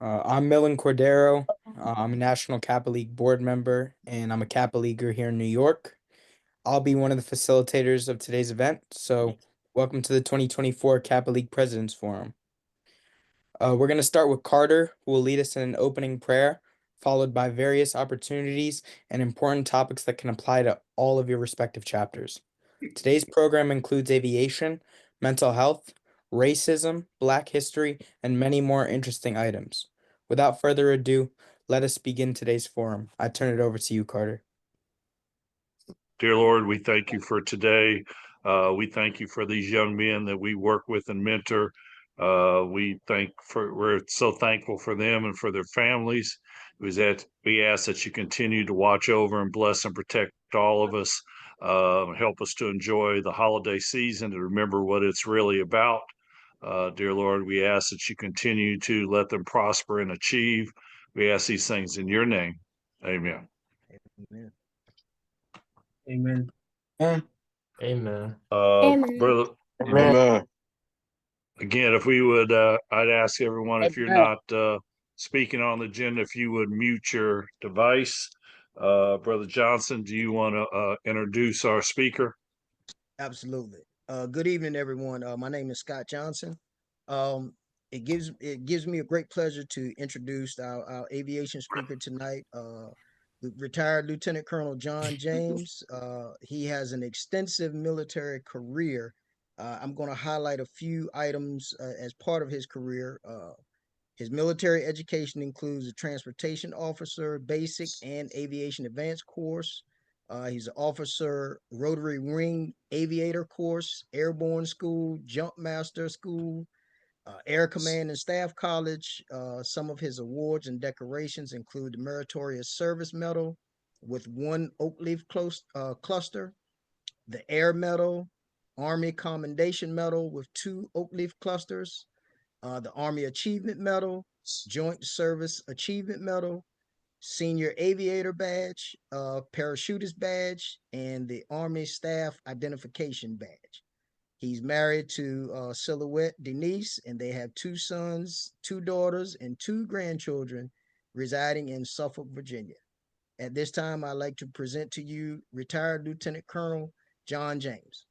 I'm Millen Cordero. I'm a National Kappa League board member, and I'm a Kappa Leaguer here in New York. I'll be one of the facilitators of today's event. So, welcome to the 2024 Kappa League Presidents Forum. We're going to start with Carter, who will lead us in an opening prayer, followed by various opportunities and important topics that can apply to all of your respective chapters. Today's program includes aviation, mental health, racism, Black history, and many more interesting items. Without further ado, let us begin today's forum. I turn it over to you, Carter. Dear Lord, we thank you for today. We thank you for these young men that we work with and mentor. We're so thankful for them and for their families. We ask that you continue to watch over and bless and protect all of us. Help us to enjoy the holiday season and remember what it's really about. Dear Lord, we ask that you continue to let them prosper and achieve. We ask these things in your name. Amen. Amen. Amen. Amen. Brother, Amen. again, if we would, I'd ask everyone, if you're not speaking on the agenda, if you would mute your device. Brother Johnson, do you want to introduce our speaker? Absolutely. Good evening, everyone. My name is Scott Johnson. It gives me a great pleasure to introduce our aviation speaker tonight, retired Lieutenant Colonel John James. He has an extensive military career. I'm going to highlight a few items as part of his career. His military education includes a transportation officer, basic, and aviation advanced course. He's an officer, rotary wing aviator course, airborne school, jump master school, Air Command and Staff College. Some of his awards and decorations include the Meritorious Service Medal with one oak leaf cluster, the Air Medal, Army Commendation Medal with two oak leaf clusters, the Army Achievement Medal, Joint Service Achievement Medal, Senior Aviator Badge, Parachutist Badge, and the Army Staff Identification Badge. He's married to Silhouette Denise, and they have two sons, two daughters, and two grandchildren residing in Suffolk, Virginia. At this time, I'd like to present to you retired Lieutenant Colonel John James.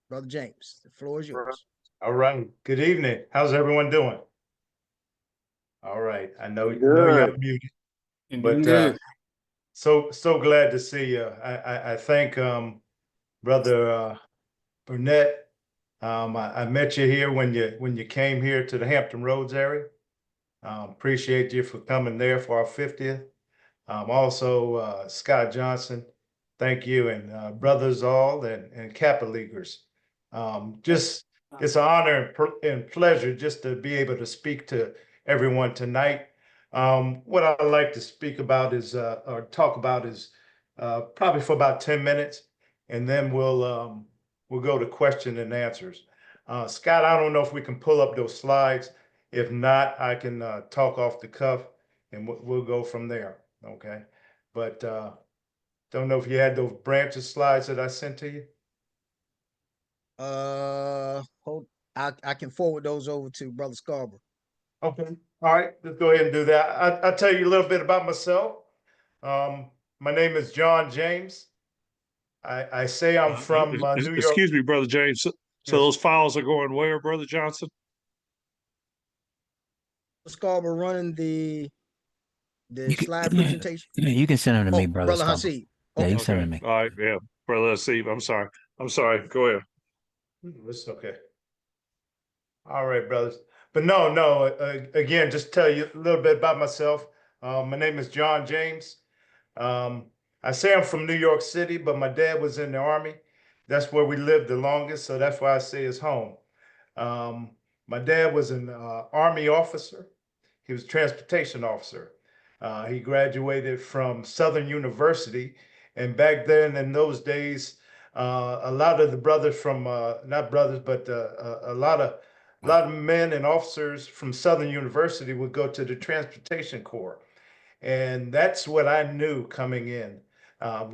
Brother James, the floor is yours. All right. Good evening. How's everyone doing? All right. I know Good. you're muted, but so glad to see you. I thank Brother Burnett. I met you here when you came here to the Hampton Roads area. Appreciate you for coming there for our 50th. Also, Scott Johnson, thank you, and brothers all and Kappa Leaguers. Just it's an honor and pleasure just to be able to speak to everyone tonight. What I'd like to speak about is or talk about is probably for about 10 minutes, and then we'll go to question and answers. Scott, I don't know if we can pull up those slides. If not, I can talk off the cuff, and we'll go from there. Okay, but don't know if you had those branches slides that I sent to you. Hold. I can forward those over to Brother Scarborough. Okay, all right, let's go ahead and do that. I'll tell you a little bit about myself. My name is John James. I say I'm from New York. Excuse me, Brother James. So those files are going where, Brother Johnson? Scarborough running the slide presentation. You can send them to me, Brother Brother Scarborough. Hasid. Yeah, you can send them to me. All right, yeah, Brother Hasid. I'm sorry. Go ahead. It's okay. All right, brothers. But no. Again, just tell you a little bit about myself. My name is John James. I say I'm from New York City, but my dad was in the Army. That's where we lived the longest, so that's why I say it's home. My dad was an Army officer. He was a transportation officer. He graduated from Southern University, and back then in those days, a lot of the brothers from not brothers, but a lot of men and officers from Southern University would go to the Transportation Corps, and that's what I knew coming in.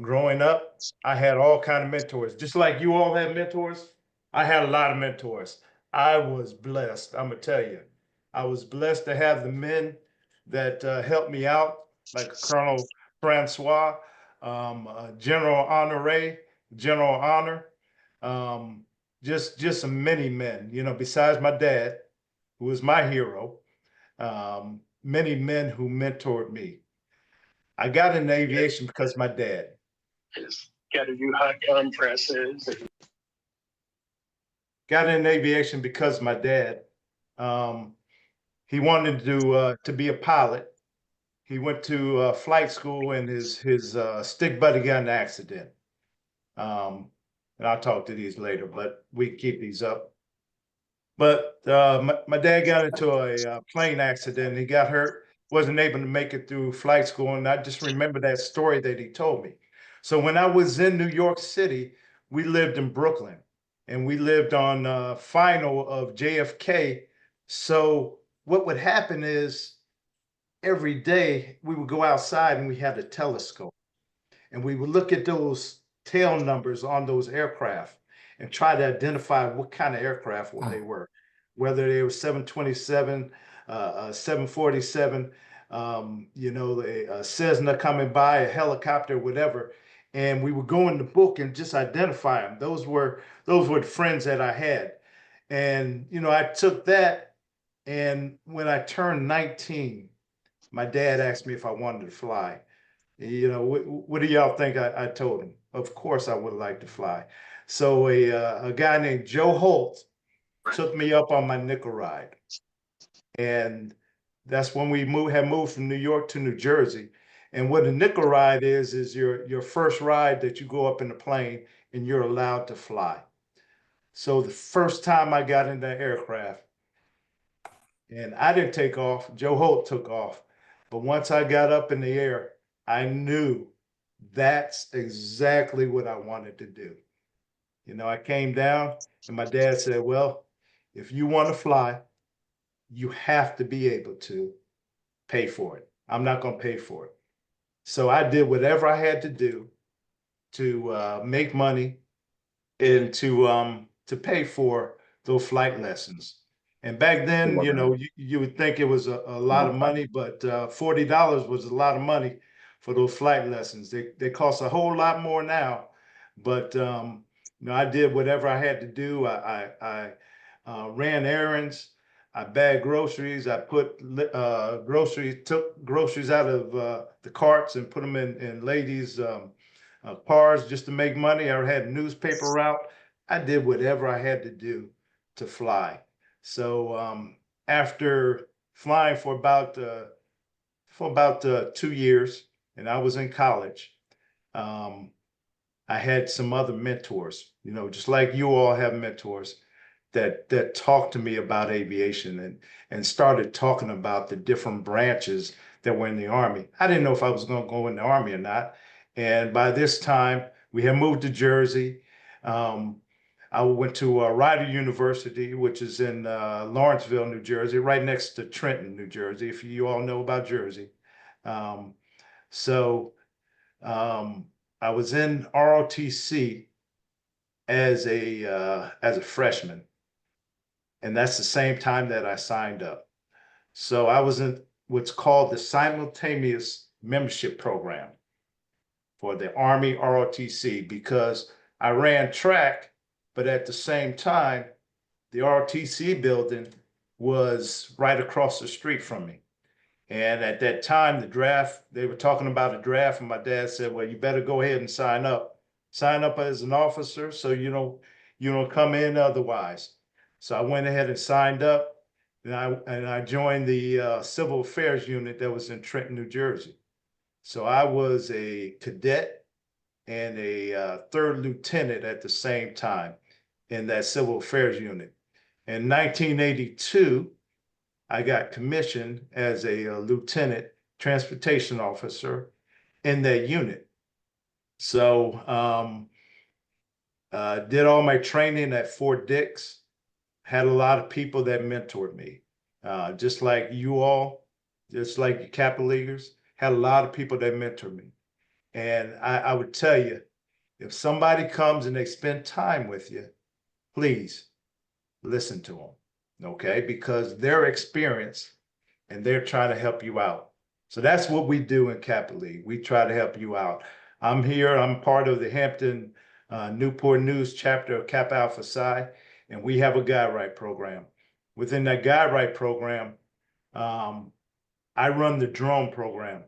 Growing up, I had all kind of mentors, just like you all have mentors. I had a lot of mentors. I was blessed. I'm gonna tell you, I was blessed to have the men that helped me out, like Colonel Francois, General Honore, General Honor, just many men, besides my dad, who was my hero, many men who mentored me. I got into aviation because of my dad. Just got to do hot compresses. Got into aviation because of my dad. He wanted to be a pilot. He went to flight school, and his stick buddy got in an accident. And I'll talk to these later, but we keep these up. But my dad got into a plane accident. He got hurt, wasn't able to make it through flight school. And I just remember that story that he told me. So when I was in New York City, we lived in Brooklyn, and we lived on final of JFK. So what would happen is every day we would go outside and we had a telescope, and we would look at those tail numbers on those aircraft and try to identify what kind of aircraft they were, whether they were 727, 747, a Cessna coming by, a helicopter, whatever. And we would go in the book and just identify them. Those were the friends that I had. And, I took that. And when I turned 19, my dad asked me if I wanted to fly. What do y'all think I told him? Of course I would like to fly. So a guy named Joe Holt took me up on my nickel ride. And that's when we had moved from New York to New Jersey. And what a nickel ride is your first ride that you go up in the plane and you're allowed to fly. So the first time I got in that aircraft, and I didn't take off, Joe Holt took off. But once I got up in the air, I knew that's exactly what I wanted to do. I came down and my dad said, well, if you want to fly, you have to be able to pay for it. I'm not going to pay for it. So I did whatever I had to do to make money and to pay for those flight lessons. And back then, you would think it was a lot of money, but $40 was a lot of money for those flight lessons. They cost a whole lot more now, but I did whatever I had to do. I ran errands. I bagged groceries. I put took groceries out of the carts and put them in ladies' cars just to make money. I had a newspaper route. I did whatever I had to do to fly. So after flying for about 2 years, and I was in college, I had some other mentors, just like you all have mentors that talked to me about aviation and started talking about the different branches that were in the Army. I didn't know if I was going to go in the Army or not. And by this time, we had moved to Jersey. I went to Rider University, which is in Lawrenceville, New Jersey, right next to Trenton, New Jersey, if you all know about Jersey. So I was in ROTC as a freshman, and that's the same time that I signed up. So I was in what's called the simultaneous membership program for the Army ROTC, because I ran track, but at the same time, the ROTC building was right across the street from me. And at that time, the draft, they were talking about a draft, and my dad said, well, you better go ahead and sign up. Sign up as an officer so you don't come in otherwise. So I went ahead and signed up, and I joined the Civil Affairs unit that was in Trenton, New Jersey. So I was a cadet and a third lieutenant at the same time in that Civil Affairs unit. In 1982, I got commissioned as a lieutenant transportation officer in that unit. So did all my training at Fort Dix, had a lot of people that mentored me, just like you all, just like you Kappa Leaguers, had a lot of people that mentored me. And I would tell you, if somebody comes and they spend time with you, please listen to them, okay? Because their experience and they're trying to help you out. So that's what we do in Kappa League. We try to help you out. I'm here. I'm part of the Hampton Newport News chapter of Kappa Alpha Psi, and we have a guide right program. Within that guide right program, I run the drone program.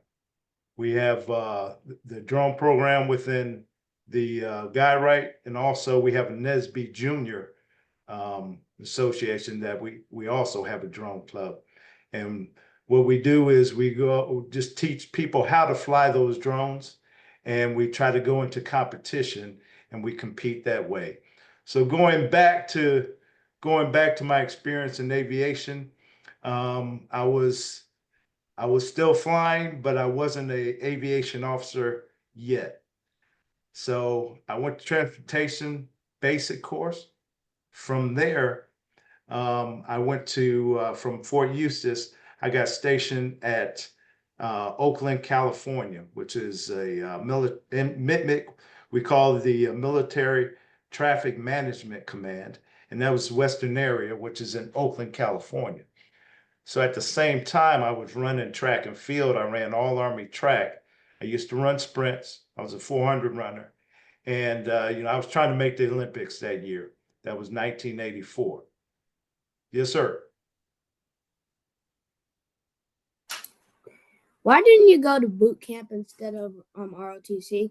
We have the drone program within the guide right, and also we have a Nesby Junior association that we also have a drone club. And what we do is we go just teach people how to fly those drones, and we try to go into competition and we compete that way. So going back to my experience in aviation, I was still flying, but I wasn't an aviation officer yet. So I went to transportation basic course. From there, I went to from Fort Eustis. I got stationed at Oakland, California, which is a we call it the Military Traffic Management Command, and that was Western area, which is in Oakland, California. So at the same time, I was running track and field. I ran all Army track. I used to run sprints. I was a 400 runner, and I was trying to make the Olympics that year. That was 1984. Yes, sir. Why didn't you go to boot camp instead of ROTC?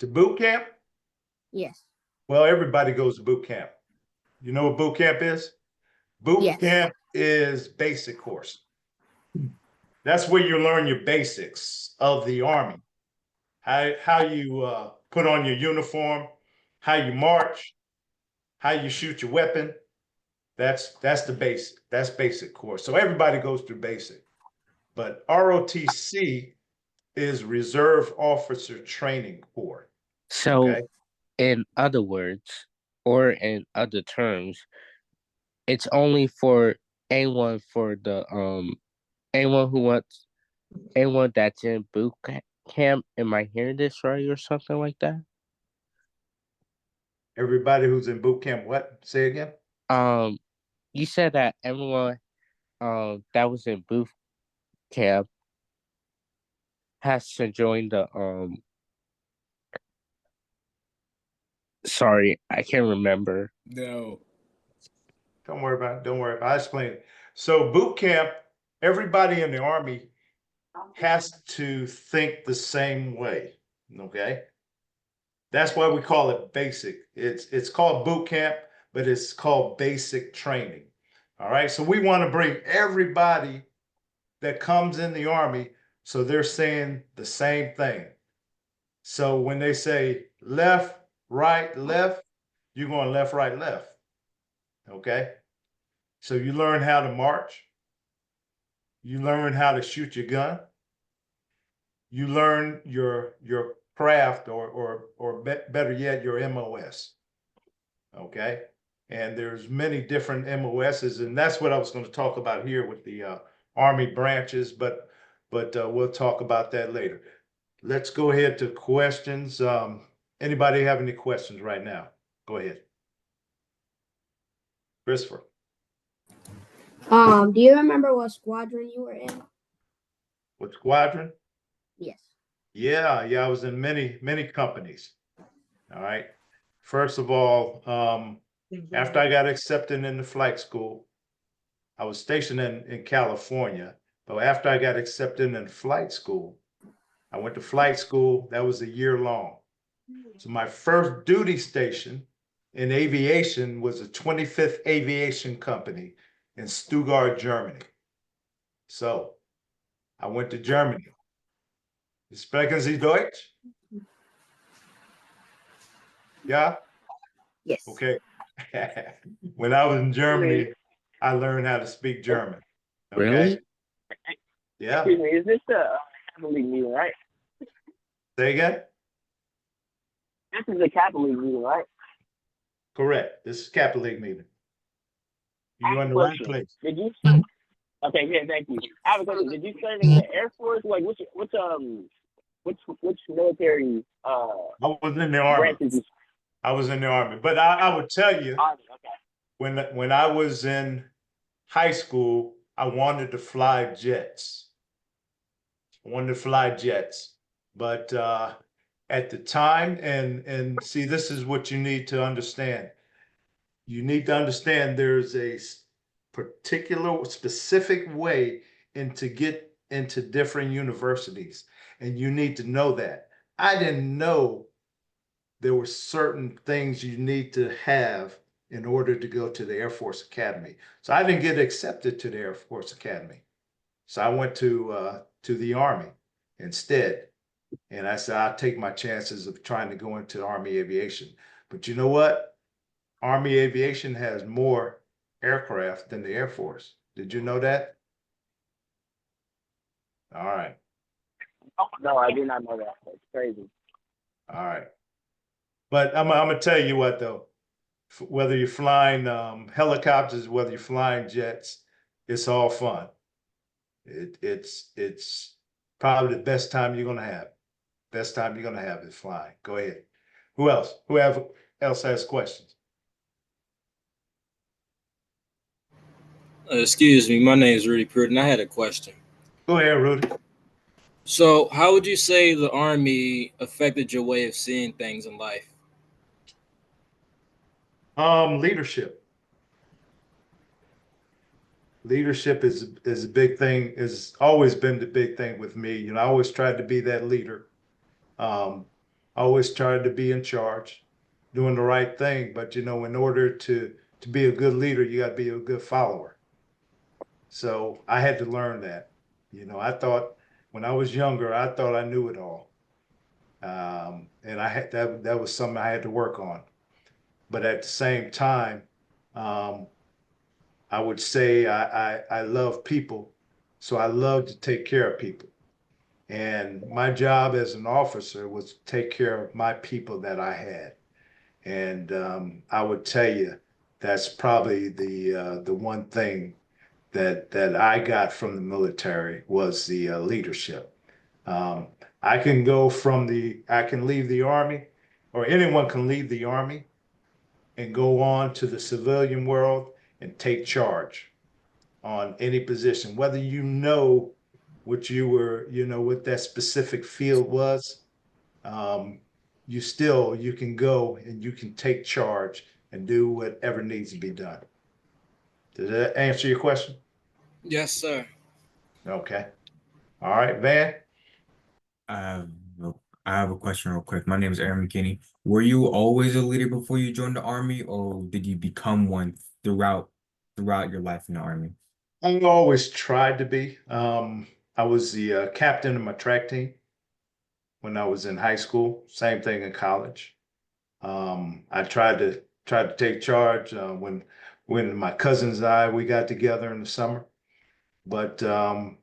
To boot camp? Yes. Well, everybody goes to boot camp. You know what boot camp is? Boot camp is basic course. That's where you learn your basics of the Army. How you put on your uniform, how you march, how you shoot your weapon. That's the basic. That's basic course. So everybody goes through basic. But ROTC is Reserve Officer Training Corps. So, in other words, or in other terms, it's only for anyone anyone that's in boot camp. Am I hearing this right, or something like that? Everybody who's in boot camp, what? Say again? You said that everyone that was in boot camp has to join the sorry, I can't remember. No. Don't worry about it. Don't worry about it. I'll explain it. So boot camp, everybody in the Army has to think the same way. Okay. That's why we call it basic. It's called boot camp, but it's called basic training. All right. So we want to bring everybody that comes in the Army, so they're saying the same thing. So when they say left, right, left, you're going left, right, left. Okay. So you learn how to march. You learn how to shoot your gun. You learn your craft or better yet, your MOS. Okay. And there's many different MOSs, and that's what I was going to talk about here with the Army branches, but we'll talk about that later. Let's go ahead to questions. Anybody have any questions right now? Go ahead. Christopher. Do you remember what squadron you were in? What squadron? Yes. Yeah, I was in many companies. All right. First of all, after I got accepted into flight school, I was stationed in California. But after I got accepted in flight school, I went to flight school. That was a year long. So my first duty station in aviation was the 25th Aviation Company in Stuttgart, Germany. So I went to Germany. Sprechen Sie Deutsch? Yeah? Yes. Okay. When I was in Germany, I learned how to speak German. Okay? Really? Yeah. Excuse me, is this the Kappa League meeting, right? Say again? This is the Kappa League meeting, right? Correct. This is Kappa League meeting. You're in the right place. Did you? Okay, yeah, thank you. I have a question. Did you serve in the Air Force? Like, which military? I was in the Army. I was in the Army, but I would tell you, Army, okay. when I was in high school, I wanted to fly jets. I wanted to fly jets. But at the time, and see, this is what you need to understand. You need to understand there's a particular specific way to get into different universities. And you need to know that. I didn't know there were certain things you need to have in order to go to the Air Force Academy. So I didn't get accepted to the Air Force Academy. So I went to the Army instead. And I said, I'll take my chances of trying to go into Army aviation. But you know what? Army aviation has more aircraft than the Air Force. Did you know that? All right. Oh, no, I did not know that. That's crazy. All right. But I'm gonna tell you what though, whether you're flying helicopters, whether you're flying jets, it's all fun. It's probably the best time you're gonna have. Best time you're gonna have is flying. Go ahead. Who else? Else has questions? Excuse me, my name is Rudy Pruden. I had a question. Go ahead, Rudy. So, how would you say the Army affected your way of seeing things in life? Leadership. Leadership is a big thing, has always been the big thing with me. You know, I always tried to be that leader. I always tried to be in charge, doing the right thing. But you know, in order to be a good leader, you got to be a good follower. So I had to learn that. You know, I thought when I was younger, I thought I knew it all. And I had that was something I had to work on. But at the same time, I would say I love people. So I love to take care of people. And my job as an officer was to take care of my people that I had. And I would tell you that's probably the one thing that I got from the military was the leadership. Um, I can leave the Army, or anyone can leave the Army and go on to the civilian world and take charge on any position, whether you know what what that specific field was. Um, you can go and you can take charge and do whatever needs to be done. Does that answer your question? Yes, sir. Okay. All right, Van. Uh, I have a question real quick. My name is Aaron McKinney. Were you always a leader before you joined the Army, or did you become one throughout your life in the Army? I always tried to be. I was the captain of my track team when I was in high school. Same thing in college. I tried to take charge when my cousins and we got together in the summer. But I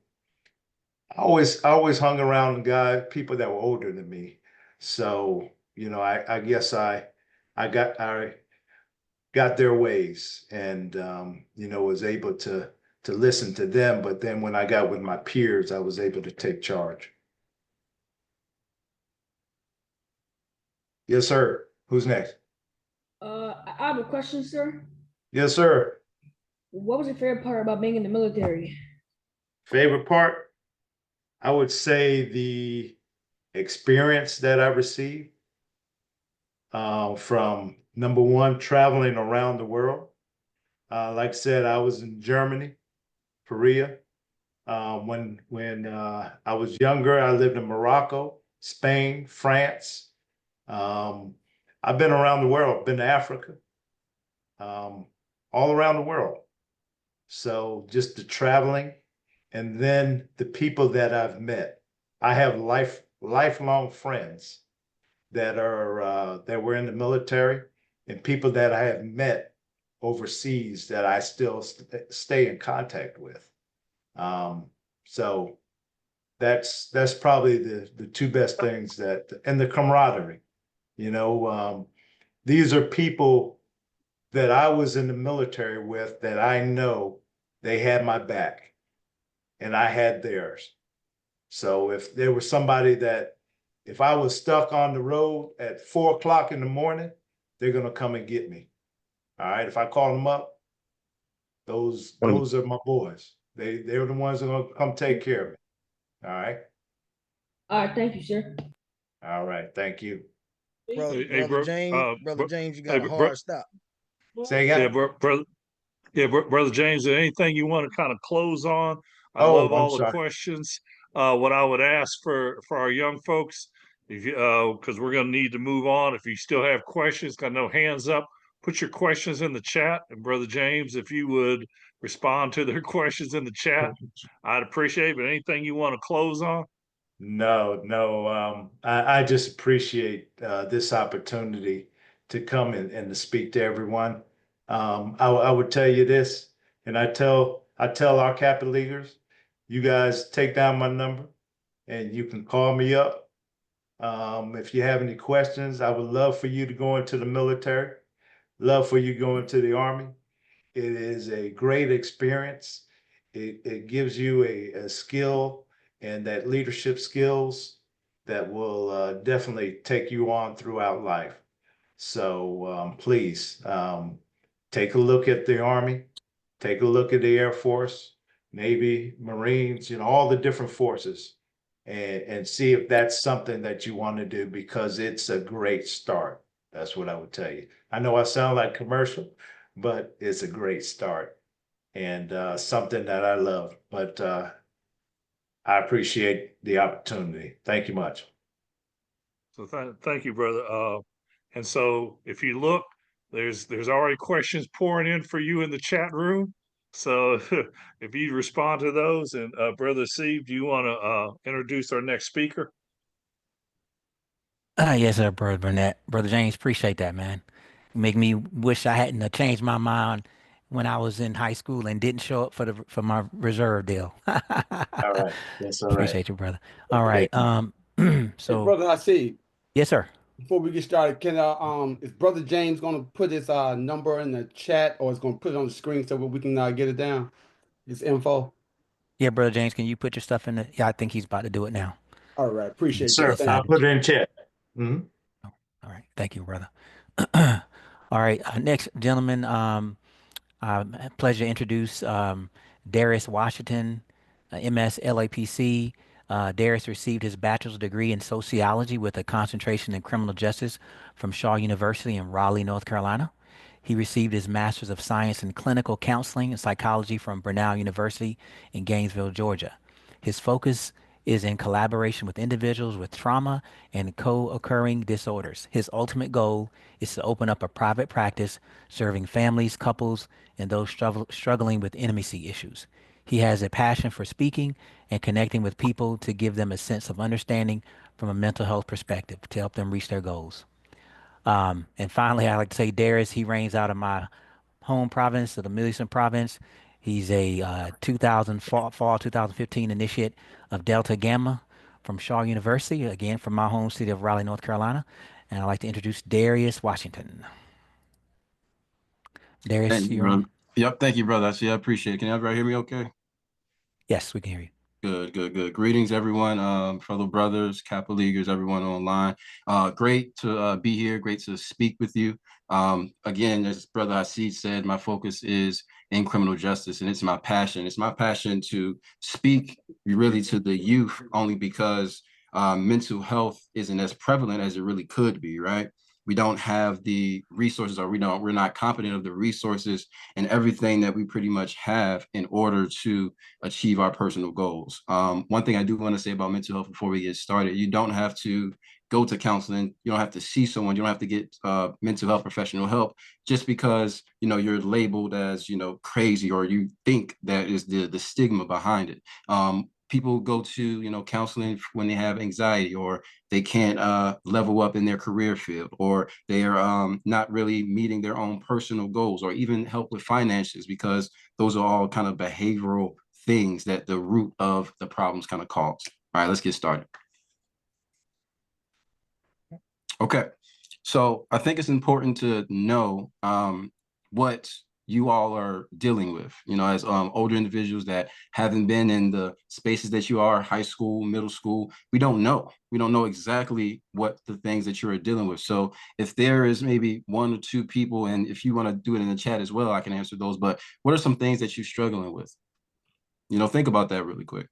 always hung around people that were older than me. So, you know, I guess I got their ways and you know, was able to listen to them. But then when I got with my peers, I was able to take charge. Yes, sir. Who's next? I have a question, sir. Yes, sir. What was your favorite part about being in the military? Favorite part? I would say the experience that I received from number one, traveling around the world. Like I said, I was in Germany, Korea. When I was younger, I lived in Morocco, Spain, France. I've been around the world, been to Africa, all around the world. So just the traveling and then the people that I've met. I have lifelong friends that were in the military and people that I have met overseas that I still stay in contact with. So that's probably the two best things and the camaraderie. You know, these are people that I was in the military with that I know they had my back and I had theirs. So if there was somebody that, if I was stuck on the road at 4 o'clock in the morning, they're going to come and get me. All right. If I call them up, those are my boys. They're the ones that are gonna come take care of it. All right. All right, thank you, sir. All right. Thank you. Brother James, you got a hard stop. Say again. Brother James, is there anything you want to kind of close on? I Oh, love I'm all the sorry. questions. What I would ask for our young folks, if you because we're going to need to move on. If you still have questions, got no hands up, put your questions in the chat. And Brother James, if you would respond to their questions in the chat, I'd appreciate it. But anything you want to close on? No. I just appreciate this opportunity to come and to speak to everyone. I would tell you this, and I tell our Kappa leaguers, you guys take down my number and you can call me up. If you have any questions, I would love for you to go into the military, love for you to go into the Army. It is a great experience. It gives you a skill and that leadership skills that will definitely take you on throughout life. So please take a look at the Army, take a look at the Air Force, Navy, Marines, all the different forces, and see if that's something that you want to do, because it's a great start. That's what I would tell you. I know I sound like commercial, but it's a great start and something that I love. But I appreciate the opportunity. Thank you much. So thank you, brother. And so if you look, there's already questions pouring in for you in the chat room. So if you respond to those, and Brother Steve, do you want to introduce our next speaker? Yes, sir, Brother Burnett. Brother James, appreciate that, man. Make me wish I hadn't changed my mind when I was in high school and didn't show up for my reserve deal. All right. That's all right. Appreciate you, brother. All right. Hey, So brother Hasid, yes, sir. before we get started, can is Brother James gonna put his number in the chat, or is gonna put it on the screen so we can get it down? His info. Yeah, Brother James, can you put your stuff in the? Yeah, I think he's about to do it now. All right, appreciate Sir, that. Inside I'll the put it chat. in chat. Mhm. All right. Thank you, brother. All right. Next gentleman. Pleasure to introduce Darius Washington, MS LAPC. Darius received his bachelor's degree in sociology with a concentration in criminal justice from Shaw University in Raleigh, North Carolina. He received his master's of science in clinical counseling and psychology from Brenau University in Gainesville, Georgia. His focus is in collaboration with individuals with trauma and co-occurring disorders. His ultimate goal is to open up a private practice serving families, couples, and those struggling with intimacy issues. He has a passion for speaking and connecting with people to give them a sense of understanding from a mental health perspective to help them reach their goals. And finally, I like to say Darius, he reigns out of my home province of the Millicent province. He's a 2000 fall 2015 initiate of Delta Gamma from Shaw University, again from my home city of Raleigh, North Carolina. And I'd like to introduce Darius Washington. Darius, Thank you, you're on. brother. Yep, thank you, brother. I appreciate it. Can everybody hear me okay? Yes, we can hear you. Good. Greetings, everyone, fellow brothers, Kappa Leaguers, everyone online. Great to be here. Great to speak with you. Again, as Brother Hasid said, my focus is in criminal justice, and it's my passion. It's my passion to speak really to the youth, only because mental health isn't as prevalent as it really could be, right? We don't have the resources, or we're not competent of the resources and everything that we pretty much have in order to achieve our personal goals. One thing I do want to say about mental health before we get started, you don't have to go to counseling. You don't have to see someone. You don't have to get mental health professional help just because, you're labeled as, crazy, or you think that is the stigma behind it. People go to, counseling when they have anxiety, or they can't level up in their career field, or they are not really meeting their own personal goals, or even help with finances, because those are all kind of behavioral things that the root of the problems kind of cause. All right, let's get started. Okay, so I think it's important to know what you all are dealing with, as older individuals that haven't been in the spaces that you are, high school, middle school. We don't know exactly what the things that you're dealing with. So if there is maybe one or two people, and if you want to do it in the chat as well, I can answer those, but what are some things that you're struggling with? Think about that really quick.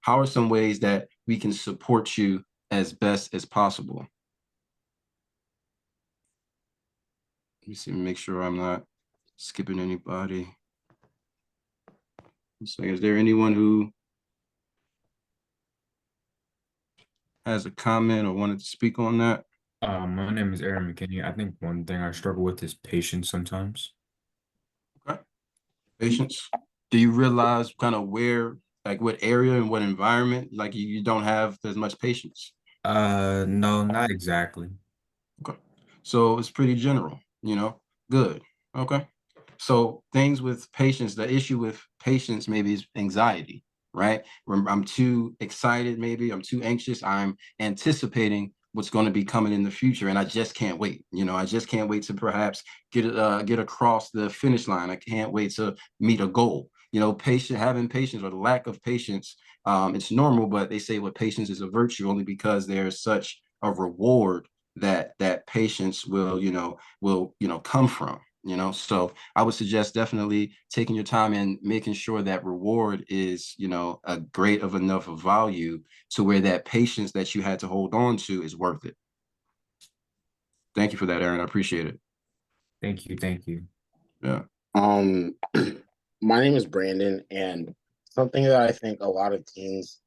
How are some ways that we can support you as best as possible? Let me see, make sure I'm not skipping anybody. So is there anyone who has a comment or wanted to speak on that? My name is Aaron McKinney. I think one thing I struggle with is patience sometimes. Okay. Patience. Do you realize kind of where, like what area and what environment, like you don't have as much patience? No, not exactly. Okay. So it's pretty general, Good. Okay. So things with patience, the issue with patience maybe is anxiety, right? When I'm too excited, maybe I'm too anxious. I'm anticipating what's going to be coming in the future, and I just can't wait. I just can't wait to perhaps get across the finish line. I can't wait to meet a goal. Having patience or the lack of patience, it's normal, but they say what patience is a virtue only because there's such a reward that patience will come from. So I would suggest definitely taking your time and making sure that reward is a great of enough of value to where that patience that you had to hold on to is worth it. Thank you for that, Aaron. I appreciate it. Thank you. Thank you. Yeah. My name is Brandon, and something that I think a lot of teens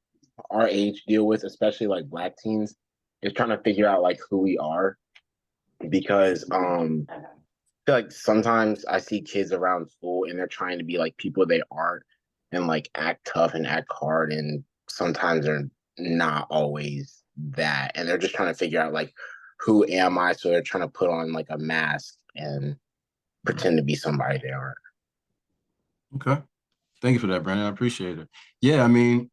our age deal with, especially like Black teens, is trying to figure out like who we are. Because I feel like sometimes I see kids around school and they're trying to be like people they aren't and like act tough and act hard, and sometimes they're not always that, and they're just trying to figure out like who am I, so they're trying to put on like a mask and pretend to be somebody they aren't. Okay. Thank you for that, Brandon. I appreciate it. Yeah, I mean,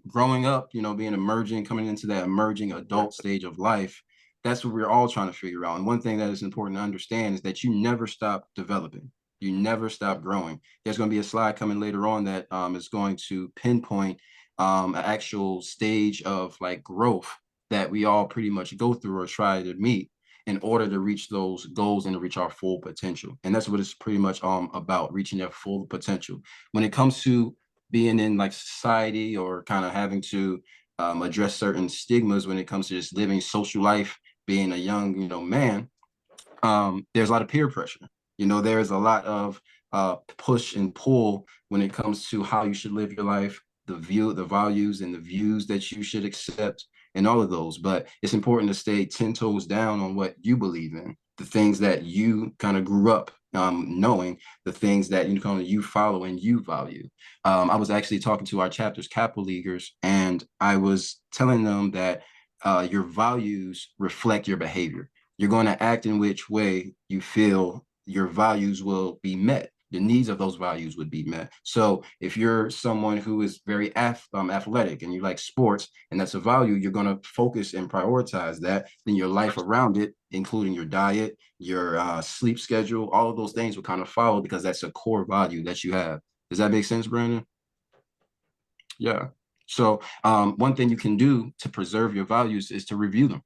growing up, being emerging, coming into that emerging adult stage of life, that's what we're all trying to figure out. And one thing that is important to understand is that you never stop developing. You never stop growing. There's going to be a slide coming later on that is going to pinpoint an actual stage of like growth that we all pretty much go through or try to meet in order to reach those goals and to reach our full potential. And that's what it's pretty much about, reaching their full potential. When it comes to being in like society or kind of having to address certain stigmas when it comes to just living social life, being a young, man, there's a lot of peer pressure. There's a lot of push and pull when it comes to how you should live your life, the values and the views that you should accept, and all of those. But it's important to stay 10 toes down on what you believe in, the things that you kind of grew up knowing, the things that you follow and you value. I was actually talking to our chapter's Kappa leaguers, and I was telling them that your values reflect your behavior. You're going to act in which way you feel your values will be met. The needs of those values would be met. So if you're someone who is very athletic and you like sports and that's a value, you're going to focus and prioritize that. Then your life around it, including your diet, your sleep schedule, all of those things will kind of follow because that's a core value that you have. Does that make sense, Brandon? Yeah. So one thing you can do to preserve your values is to review them.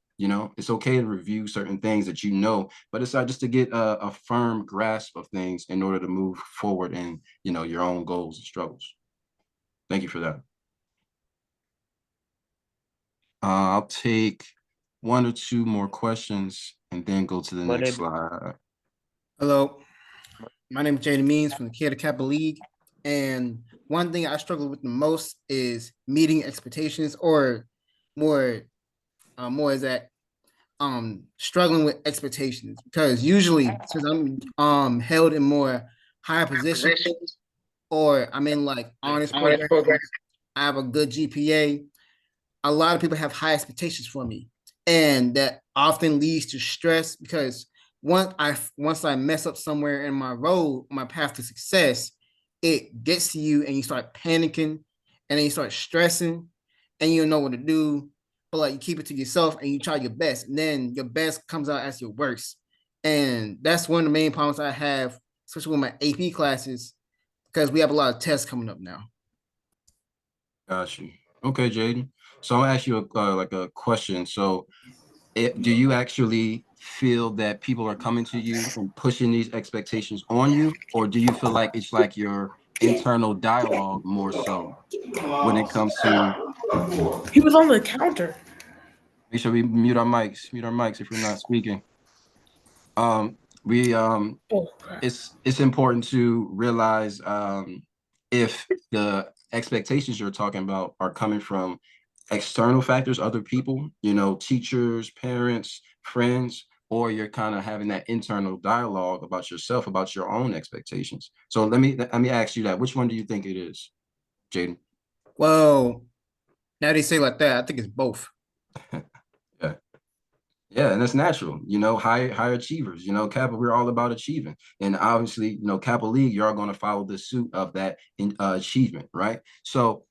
It's okay to review certain things that but it's just to get a firm grasp of things in order to move forward in, your own goals and struggles. Thank you for that. I'll take one or two more questions and then go to the next slide. Hello, my name is Jaden Means from the Kappa League. And one thing I struggle with the most is meeting expectations, or more is that struggling with expectations, because usually since I'm held in more higher positions, or I'm in like honors programs, I have a good GPA. A lot of people have high expectations for me, and that often leads to stress, because once I mess up somewhere in my road, my path to success, it gets to you and you start panicking, and then you start stressing, and you don't know what to do. But like, you keep it to yourself and you try your best, and then your best comes out as your worst. And that's one of the main problems I have, especially with my AP classes, because we have a lot of tests coming up now. Got you. Okay, Jaden. So I'm gonna ask you a question. So do you actually feel that people are coming to you and pushing these expectations on you, or do you feel like it's like you're internal dialogue more so when it comes to. He was on the counter. Make sure we mute our mics if we're not speaking. We it's important to realize if the expectations you're talking about are coming from external factors, other people, teachers, parents, friends, or you're kind of having that internal dialogue about yourself, about your own expectations. So let me ask you that. Which one do you think it is, Jaden? Well, now they say like that, I think it's both. Yeah. Yeah, and that's natural, high achievers, Kappa, we're all about achieving. And obviously, Kappa League, you're all going to follow the suit of that achievement, right? So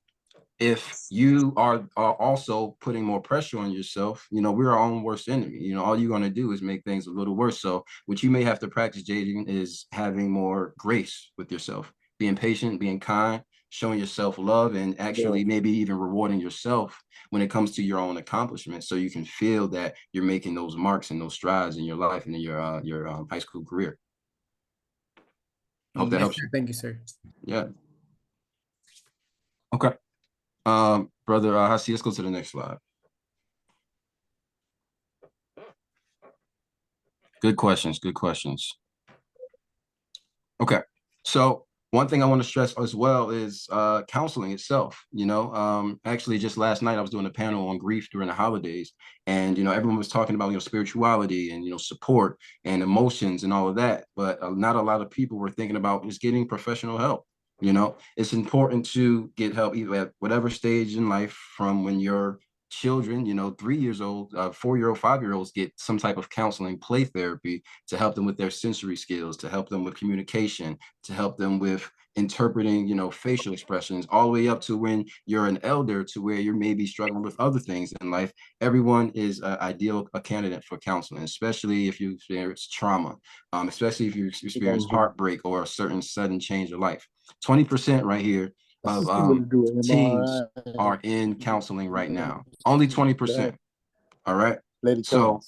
if you are also putting more pressure on yourself, we're our own worst enemy. All you're going to do is make things a little worse. So what you may have to practice, Jaden, is having more grace with yourself, being patient, being kind, showing yourself love, and actually maybe even rewarding yourself when it comes to your own accomplishments, so you can feel that you're making those marks and those strides in your life and in your high school career. Hope that helps you. Thank you, sir. Yeah. Okay. Brother Hasi, let's go to the next slide. Good questions. Okay. So one thing I want to stress as well is counseling itself. Actually, just last night I was doing a panel on grief during the holidays, and everyone was talking about spirituality and support and emotions and all of that, but not a lot of people were thinking about just getting professional help. It's important to get help either at whatever stage in life, from when you're children, 3 years old, 4-year-old, 5-year-olds get some type of counseling, play therapy to help them with their sensory skills, to help them with communication, to help them with interpreting, facial expressions, all the way up to when you're an elder, to where you're maybe struggling with other things in life. Everyone is a candidate for counseling, especially if you experience trauma, especially if you experience heartbreak or a certain sudden change of life. 20% right here of teens are in counseling right now. Only 20%. All right. So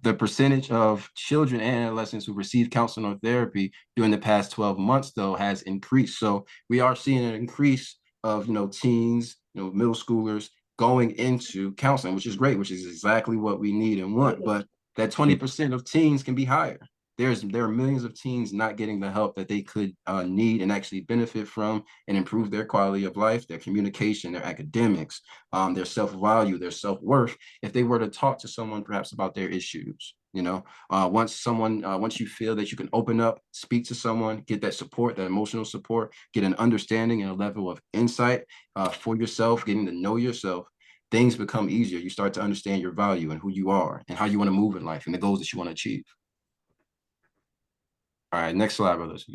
the percentage of children and adolescents who receive counseling or therapy during the past 12 months, though, has increased. So we are seeing an increase of, teens, middle schoolers going into counseling, which is great, which is exactly what we need and want. But that 20% of teens can be higher. There are millions of teens not getting the help that they could need and actually benefit from and improve their quality of life, their communication, their academics, their self-value, their self-worth, if they were to talk to someone perhaps about their issues. Once you feel that you can open up, speak to someone, get that support, that emotional support, get an understanding and a level of insight for yourself, getting to know yourself, things become easier. You start to understand your value and who you are and how you want to move in life and the goals that you want to achieve. All right, next slide, brothers.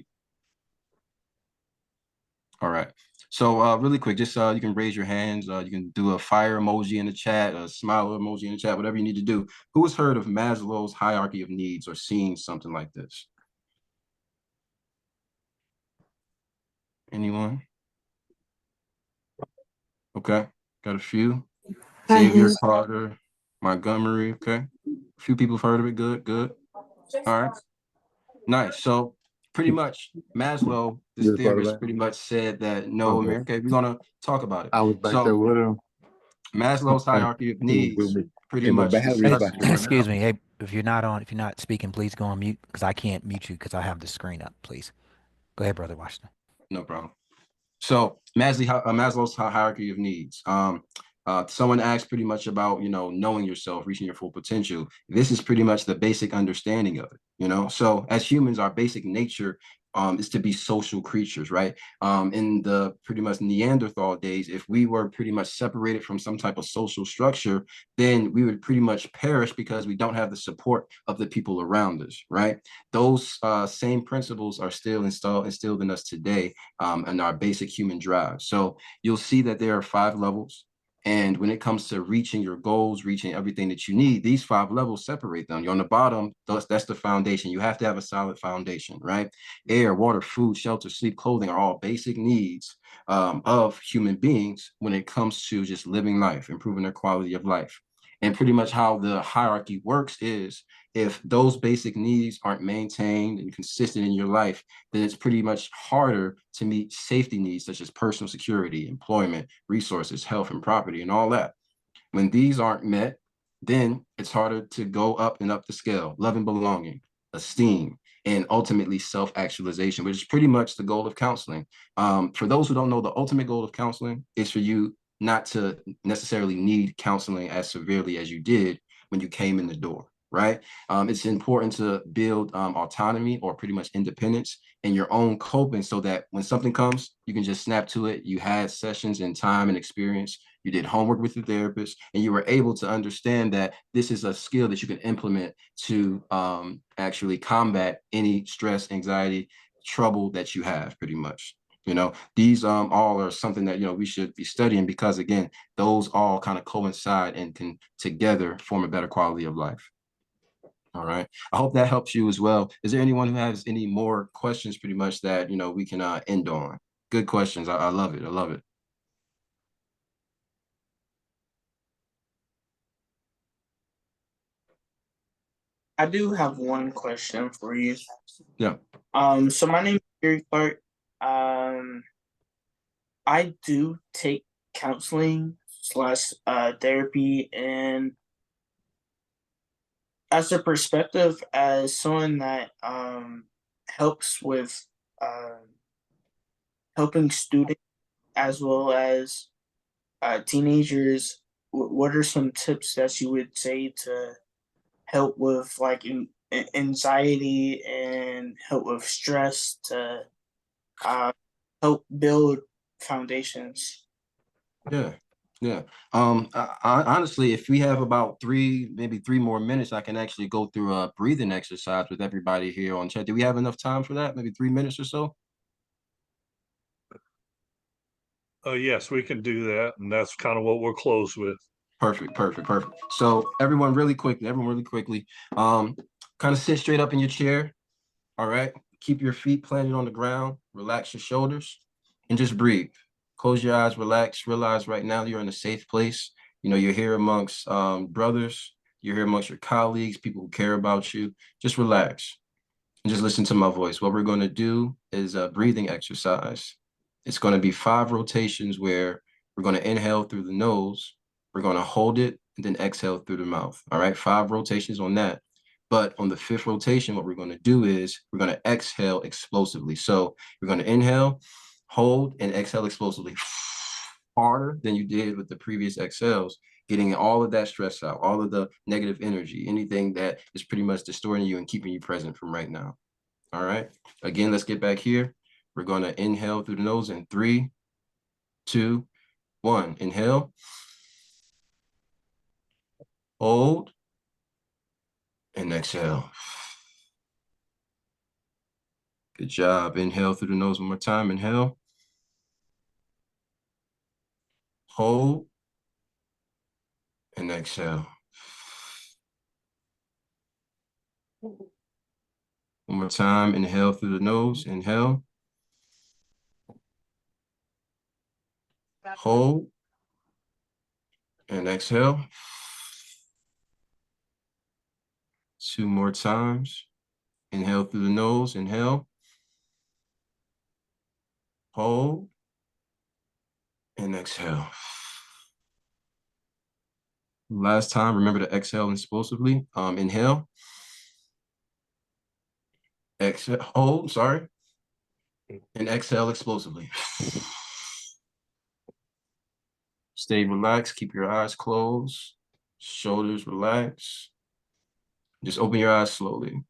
All right. So really quick, just you can raise your hands. You can do a fire emoji in the chat, a smile emoji in the chat, whatever you need to do. Who has heard of Maslow's hierarchy of needs or seen something like this? Anyone? Okay, got a few. Xavier, Carter, Montgomery. Okay, a few people have heard of it. Good. All right, nice. So pretty much Maslow, this theorist, pretty much said that no, America. We're gonna talk about it. I was back there with him. Maslow's hierarchy of needs pretty much Excuse me. Hey, if you're not speaking, please go on mute, because I can't mute you because I have the screen up. Please go ahead, Brother Washington. No problem. So Maslow's hierarchy of needs. Someone asked pretty much about, knowing yourself, reaching your full potential. This is pretty much the basic understanding of it, So as humans, our basic nature is to be social creatures, right? In the pretty much Neanderthal days, if we were pretty much separated from some type of social structure, then we would pretty much perish because we don't have the support of the people around us, right? Those same principles are still instilled in us today, and our basic human drive. So you'll see that there are 5 levels. And when it comes to reaching your goals, reaching everything that you need, these 5 levels separate them. You're on the bottom, that's the foundation. You have to have a solid foundation, right? Air, water, food, shelter, sleep, clothing are all basic needs of human beings when it comes to just living life, improving their quality of life. And pretty much how the hierarchy works is if those basic needs aren't maintained and consistent in your life, then it's pretty much harder to meet safety needs such as personal security, employment, resources, health, and property, and all that. When these aren't met, then it's harder to go up and up the scale, love and belonging, esteem, and ultimately self-actualization, which is pretty much the goal of counseling. For those who don't know, the ultimate goal of counseling is for you not to necessarily need counseling as severely as you did when you came in the door, right? It's important to build autonomy or pretty much independence in your own coping so that when something comes, you can just snap to it. You had sessions and time and experience. You did homework with the therapist, and you were able to understand that this is a skill that you can implement to actually combat any stress, anxiety, trouble that you have pretty much. You know, these all are something that, you know, we should be studying because, again, those all kind of coincide and can together form a better quality of life. All right. I hope that helps you as well. Is there anyone who has any more questions pretty much that, you know, we can end on? Good questions. I love it. I love it. I do have one question for you. Yeah. So my name is Gary Clark. I do take counseling slash therapy, and as a perspective as someone that helps with helping students as well as teenagers, what are some tips that you would say to help with like anxiety and help with stress to help build foundations? Yeah. Yeah. Honestly, if we have about maybe three more minutes, I can actually go through a breathing exercise with everybody here on chat. Do we have enough time for that? Maybe 3 minutes or so? Yes, we can do that. And that's kind of what we'll close with. Perfect, perfect, perfect. So everyone really quickly, kind of sit straight up in your chair. All right. Keep your feet planted on the ground. Relax your shoulders and just breathe. Close your eyes, relax. Realize right now you're in a safe place. You know, you're here amongst brothers. You're here amongst your colleagues, people who care about you. Just relax and just listen to my voice. What we're going to do is a breathing exercise. It's going to be 5 rotations where we're going to inhale through the nose. We're going to hold it and then exhale through the mouth. All right, 5 rotations on that. But on the 5th rotation, what we're going to do is we're going to exhale explosively. So we're going to inhale, hold, and exhale explosively harder than you did with the previous exhales, getting all of that stress out, all of the negative energy, anything that is pretty much distorting you and keeping you present from right now. All right. Again, let's get back here. We're going to inhale through the nose in 3, 2, 1. Inhale. Hold. And exhale. Good job. Inhale through the nose one more time. Inhale. Hold. And exhale. One more time. Inhale through the nose. Inhale. Hold. And exhale. 2 more times. Inhale through the nose. Inhale. Hold. And exhale. Last time, remember to exhale explosively. Inhale. Exhale. Hold, sorry. And exhale explosively. Stay relaxed. Keep your eyes closed. Shoulders relaxed. Just open your eyes slowly.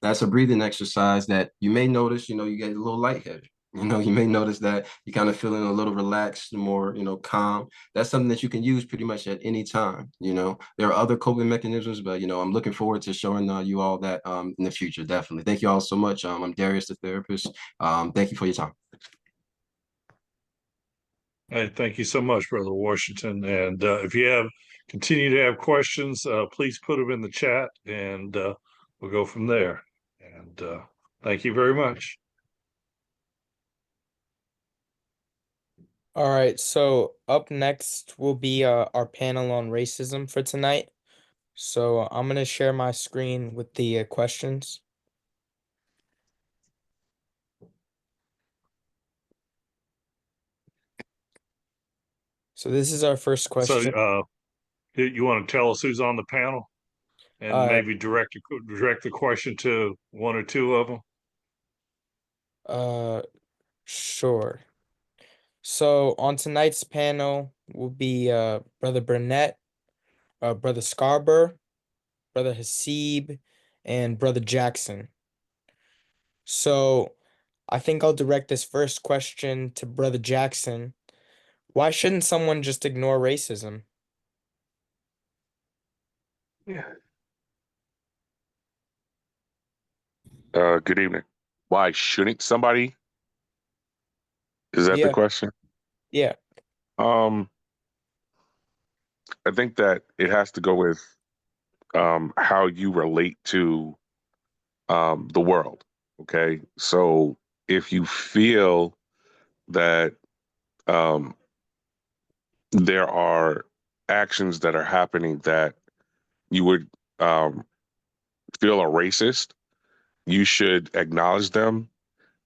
That's a breathing exercise that you may notice, you know, you get a little lightheaded. You know, you may notice that you're kind of feeling a little relaxed, more, you know, calm. That's something that you can use pretty much at any time. You know, there are other coping mechanisms, but, you know, I'm looking forward to showing you all that in the future. Definitely. Thank you all so much. I'm Darius, the therapist. Thank you for your time. Hey, thank you so much, Brother Washington. And if you continue to have questions, please put them in the chat and we'll go from there. And thank you very much. All right, so up next will be our panel on racism for tonight. So I'm gonna share my screen with the questions. So this is our first So, question. you want to tell us who's on the panel and Uh, maybe direct the question to one or two of them? sure. So on tonight's panel will be Brother Burnett, Brother Scarborough, Brother Hasib, and Brother Jackson. So I think I'll direct this first question to Brother Jackson. Why shouldn't someone just ignore racism? Yeah. Good evening. Why shouldn't somebody? Is that the Yeah, question? yeah. Um, I think that it has to go with how you relate to the world. Okay. So if you feel that um, there are actions that are happening that you would um, feel are racist, you should acknowledge them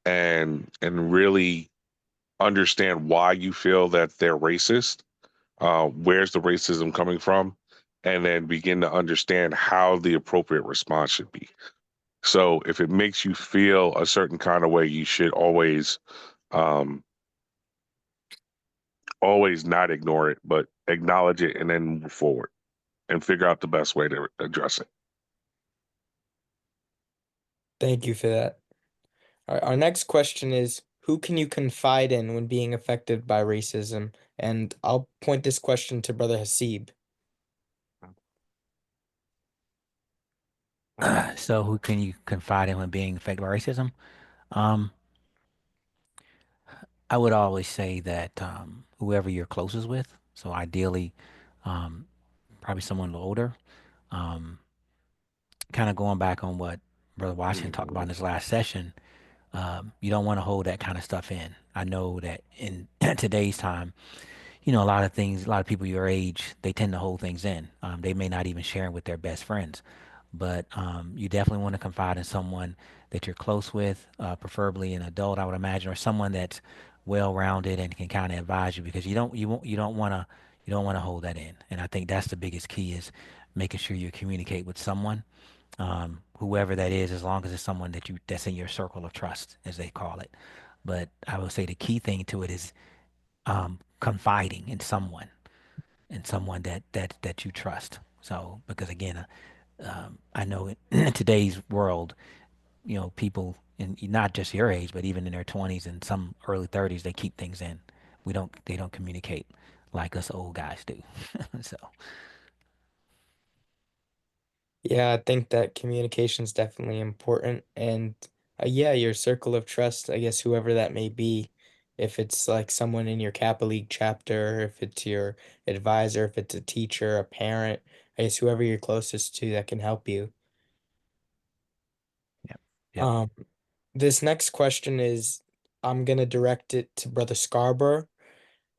and really understand why you feel that they're racist. Where's the racism coming from? And then begin to understand how the appropriate response should be. So if it makes you feel a certain kind of way, you should um, always not ignore it, but acknowledge it and then move forward and figure out the best way to address it. Thank you for that. Our next question is, who can you confide in when being affected by racism? And I'll point this question to Brother Hasib. So who can you confide in when being affected by racism? Um, I would always say that whoever you're closest with, so ideally, um, probably someone a little older. Um, Kind of going back on what Brother Washington talked about in his last session, you don't want to hold that kind of stuff in. I know that in today's time, a lot of things, a lot of people your age, they tend to hold things in. They may not even share it with their best friends, but you definitely want to confide in someone that you're close with, preferably an adult, I would imagine, or someone that's well-rounded and can kind of advise you because you don't want to hold that in. And I think that's the biggest key is making sure you communicate with someone, whoever that is, as long as it's someone that's in your circle of trust, as they call it. But I would say the key thing to it is confiding in someone that you trust. So because again, I know in today's world, people in not just your age, but even in their 20s and some early 30s, they keep things in. They don't communicate like us old guys do. So Yeah, I think that communication is definitely important. And yeah, your circle of trust, I guess whoever that may be, if it's like someone in your Kappa League chapter, if it's your advisor, if it's a teacher, a parent, I guess whoever you're closest to that can help you. yep, yep. Um, this next question is, I'm gonna direct it to Brother Scarborough.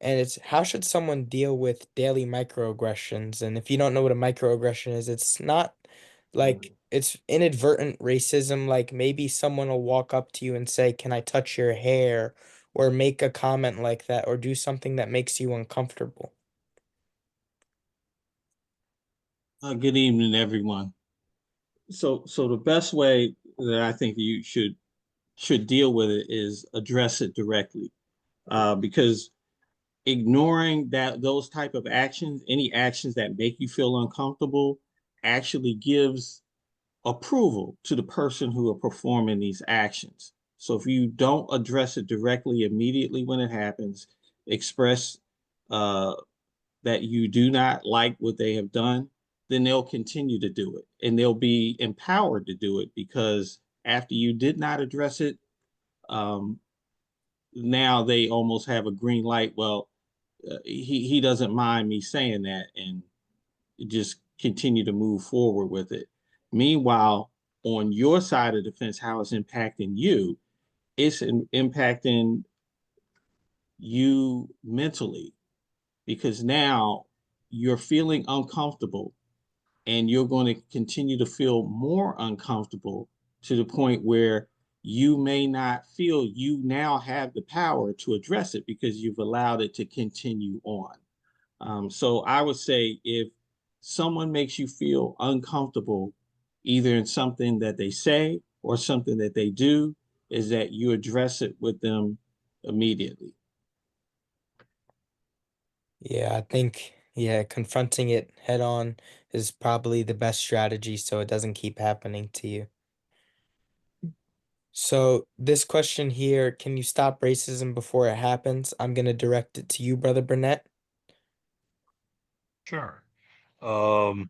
And it's how should someone deal with daily microaggressions? And if you don't know what a microaggression is, it's not like it's inadvertent racism. Like maybe someone will walk up to you and say, "Can I touch your hair?" or make a comment like that, or do something that makes you uncomfortable. Good evening, everyone. So the best way that I think you should deal with it is address it directly, because ignoring those type of actions, any actions that make you feel uncomfortable, actually gives approval to the person who are performing these actions. So if you don't address it directly immediately when it happens, express uh, that you do not like what they have done, then they'll continue to do it and they'll be empowered to do it because after you did not address it, um, now they almost have a green light. Well, he doesn't mind me saying that and just continue to move forward with it. Meanwhile, on your side of the fence, how it's impacting you, it's impacting you mentally, because now you're feeling uncomfortable and you're going to continue to feel more uncomfortable to the point where you may not feel you now have the power to address it because you've allowed it to continue on. So I would say if someone makes you feel uncomfortable, either in something that they say or something that they do, is that you address it with them immediately. Yeah, I think, yeah, confronting it head on is probably the best strategy so it doesn't keep happening to you. So, this question here, can you stop racism before it happens? I'm going to direct it to you, Brother Burnett. Sure. Um,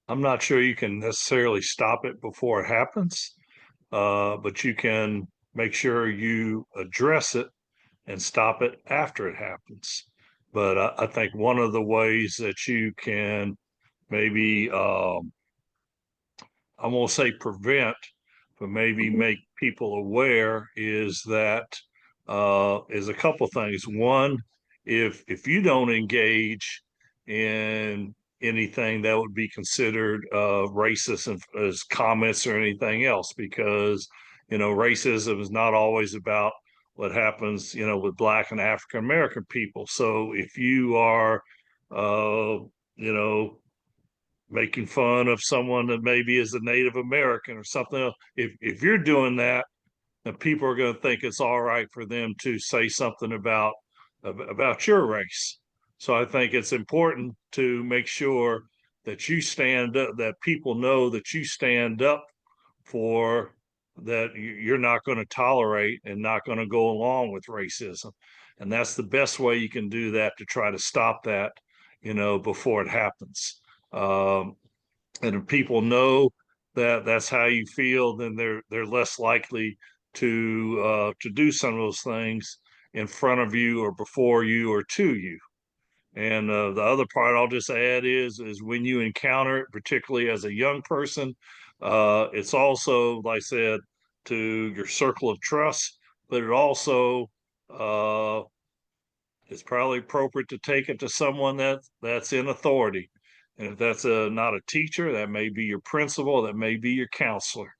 I'm not sure you can necessarily stop it before it happens, but you can make sure you address it and stop it after it happens. But I think one of the ways that you can maybe I won't say prevent, but maybe make people aware is a couple things. One, if you don't engage in anything that would be considered racist as comments or anything else, because racism is not always about what happens with Black and African American people. So if you are you know making fun of someone that maybe is a Native American or something else. If you're doing that, then people are going to think it's all right for them to say something about your race. So I think it's important to make sure that you stand up, that people know that you stand up for that you're not going to tolerate and not going to go along with racism. And that's the best way you can do that to try to stop that, before it happens. Um, and if people know that that's how you feel, then they're less likely to do some of those things in front of you or before you or to you. And the other part I'll just add is when you encounter it, particularly as a young person, it's also, like I said, to your circle of trust, but it also uh, it's probably appropriate to take it to someone that's in authority. And if that's not a teacher, that may be your principal, that may be your counselor.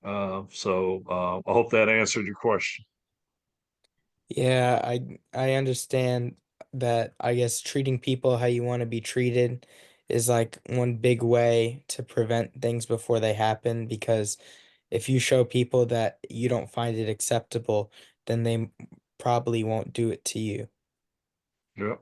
So I hope that answered your question. Yeah, I understand that. I guess treating people how you want to be treated is like one big way to prevent things before they happen, because if you show people that you don't find it acceptable, then they probably won't do it to you. Yeah.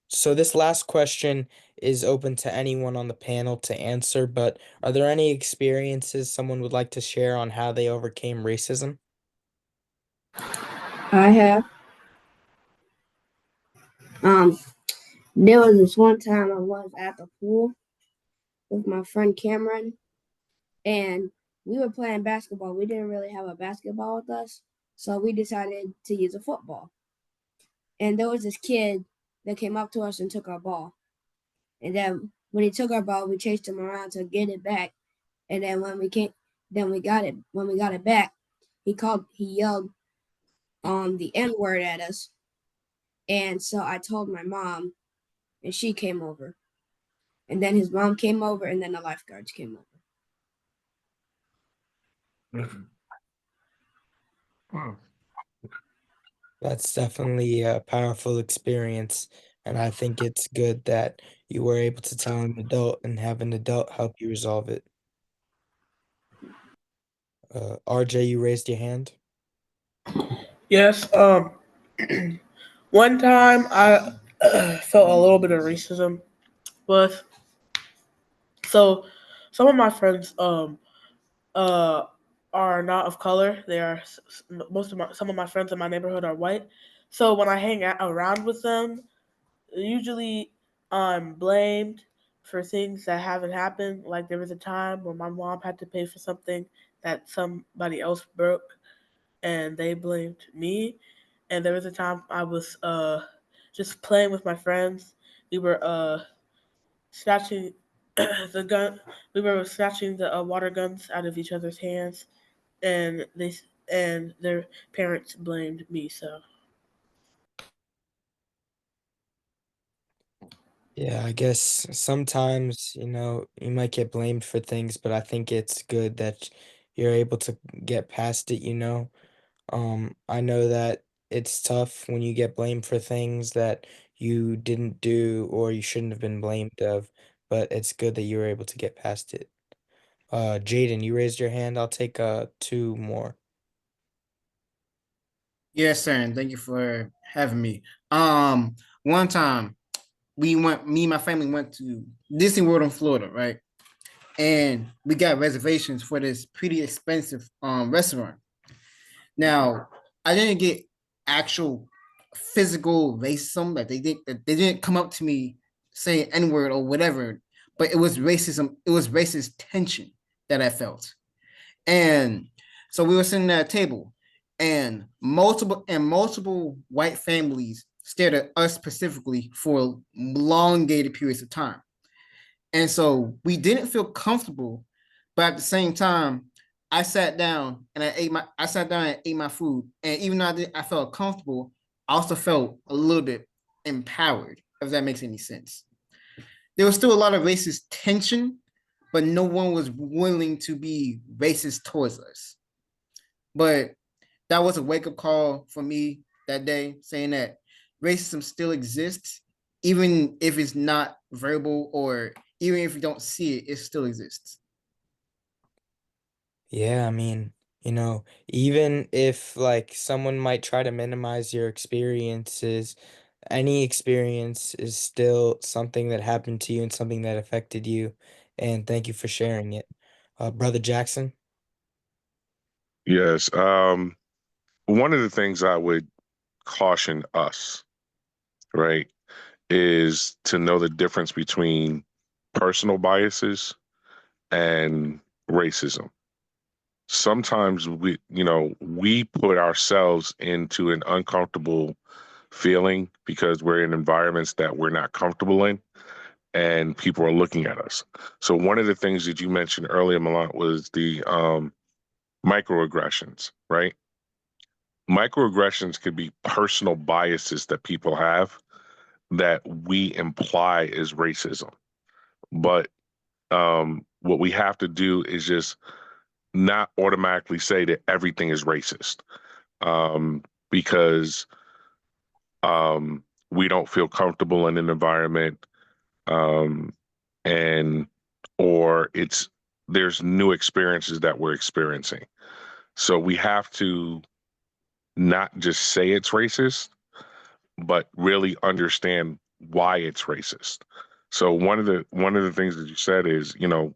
So this last question is open to anyone on the panel to answer, but are there any experiences someone would like to share on how they overcame racism? I have. Um, there was this one time I was at the pool with my friend Cameron, and we were playing basketball. We didn't really have a basketball with us, so we decided to use a football. And there was this kid that came up to us and took our ball. And then when he took our ball, we chased him around to get it back. And then then we got it. When we got it back, he yelled the N word at us. And so I told my mom, and she came over. And then his mom came over, and then the lifeguards came over. Wow. That's definitely a powerful experience, and I think it's good that you were able to tell an adult and have an adult help you resolve it. RJ, you raised your hand. Yes. One time I felt a little bit of racism, but so some of my friends uh are not of color. They are some of my friends in my neighborhood are white. So when I hang out around with them, usually I'm blamed for things that haven't happened. Like there was a time when my mom had to pay for something that somebody else broke, and they blamed me. And there was a time I was just playing with my friends. We were snatching the gun. We were snatching the water guns out of each other's hands, and their parents blamed me. So Yeah, I guess sometimes, you might get blamed for things, but I think it's good that you're able to get past it. I know that it's tough when you get blamed for things that you didn't do or you shouldn't have been blamed of, but it's good that you were able to get past it. Jaden, you raised your hand. I'll take two more. Yes, sir, and thank you for having me. One time me and my family went to Disney World in Florida, right? And we got reservations for this pretty expensive restaurant. Now, I didn't get actual physical racism that they didn't come up to me saying N word or whatever, but it was racism. It was racist tension that I felt, and so we were sitting at a table, and multiple white families stared at us specifically for elongated periods of time. And so we didn't feel comfortable, but at the same time, I sat down and ate my food. And even though I felt comfortable, I also felt a little bit empowered, if that makes any sense. There was still a lot of racist tension, but no one was willing to be racist towards us. But that was a wake up call for me that day, saying that racism still exists, even if it's not verbal or even if you don't see it, it still exists. Yeah, I mean, even if like someone might try to minimize your experiences, any experience is still something that happened to you and something that affected you. And thank you for sharing it. Brother Jackson? Yes. One of the things I would caution us, right, is to know the difference between personal biases and racism. Sometimes we put ourselves into an uncomfortable feeling because we're in environments that we're not comfortable in and people are looking at us. So one of the things that you mentioned earlier, Milan, was the microaggressions, right? Microaggressions could be personal biases that people have that we imply is racism. But what we have to do is just not automatically say that everything is racist because we don't feel comfortable in an environment um, and or there's new experiences that we're experiencing. So we have to not just say it's racist, but really understand why it's racist. So one of the things that you said is, the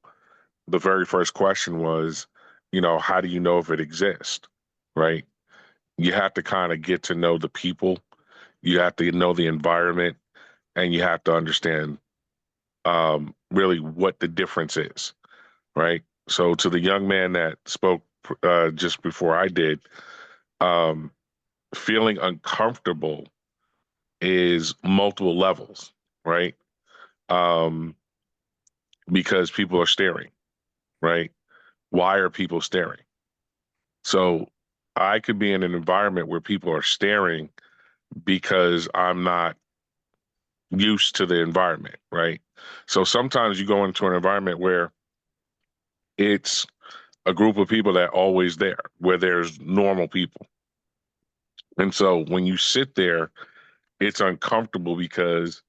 very first question was, how do you know if it exists? Right? You have to kind of get to know the people, you have to know the environment, and you have to understand really what the difference is, right? So to the young man that spoke just before I did, um, feeling uncomfortable is multiple levels, right? Um, because people are staring, right? Why are people staring? So I could be in an environment where people are staring because I'm not used to the environment, right? So sometimes you go into an environment where it's a group of people that are always there, where there's normal people. And so when you sit there, it's uncomfortable because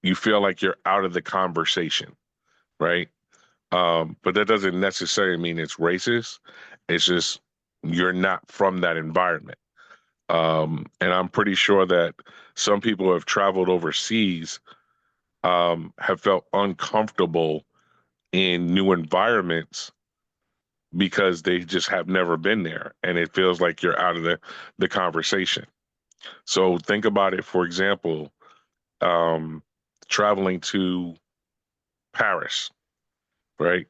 you feel like you're out of the conversation, right? But that doesn't necessarily mean it's racist. It's just you're not from that environment. And I'm pretty sure that some people who have traveled overseas have felt uncomfortable in new environments because they just have never been there. And it feels like you're out of the conversation. So think about it, for example, um, traveling to Paris, right?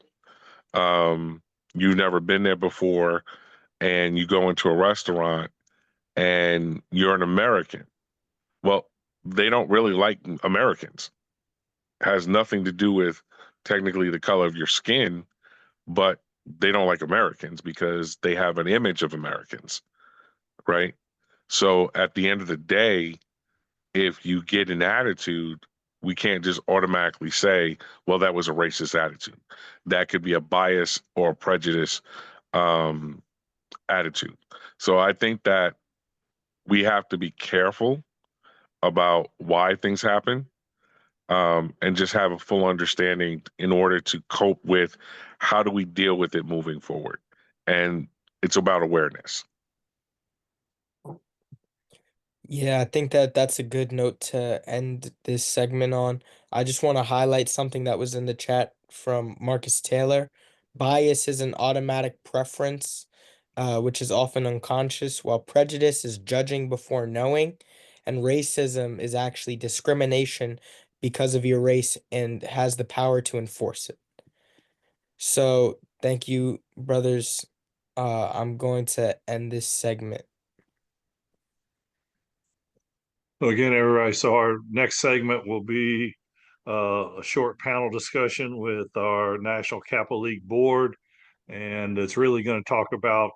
Um, you've never been there before, and you go into a restaurant and you're an American. Well, they don't really like Americans. It has nothing to do with technically the color of your skin, but they don't like Americans because they have an image of Americans, right? So at the end of the day, if you get an attitude, we can't just automatically say, well, that was a racist attitude. That could be a bias or a prejudice attitude. So I think that we have to be careful about why things happen, and just have a full understanding in order to cope with how do we deal with it moving forward. And it's about awareness. Yeah, I think that that's a good note to end this segment on. I just want to highlight something that was in the chat from Marcus Taylor. Bias is an automatic preference, which is often unconscious, while prejudice is judging before knowing, and racism is actually discrimination because of your race and has the power to enforce it. So, thank you, brothers. I'm going to end this segment. So again, everybody, so our next segment will be a short panel discussion with our National Kappa League board. And it's really going to talk about,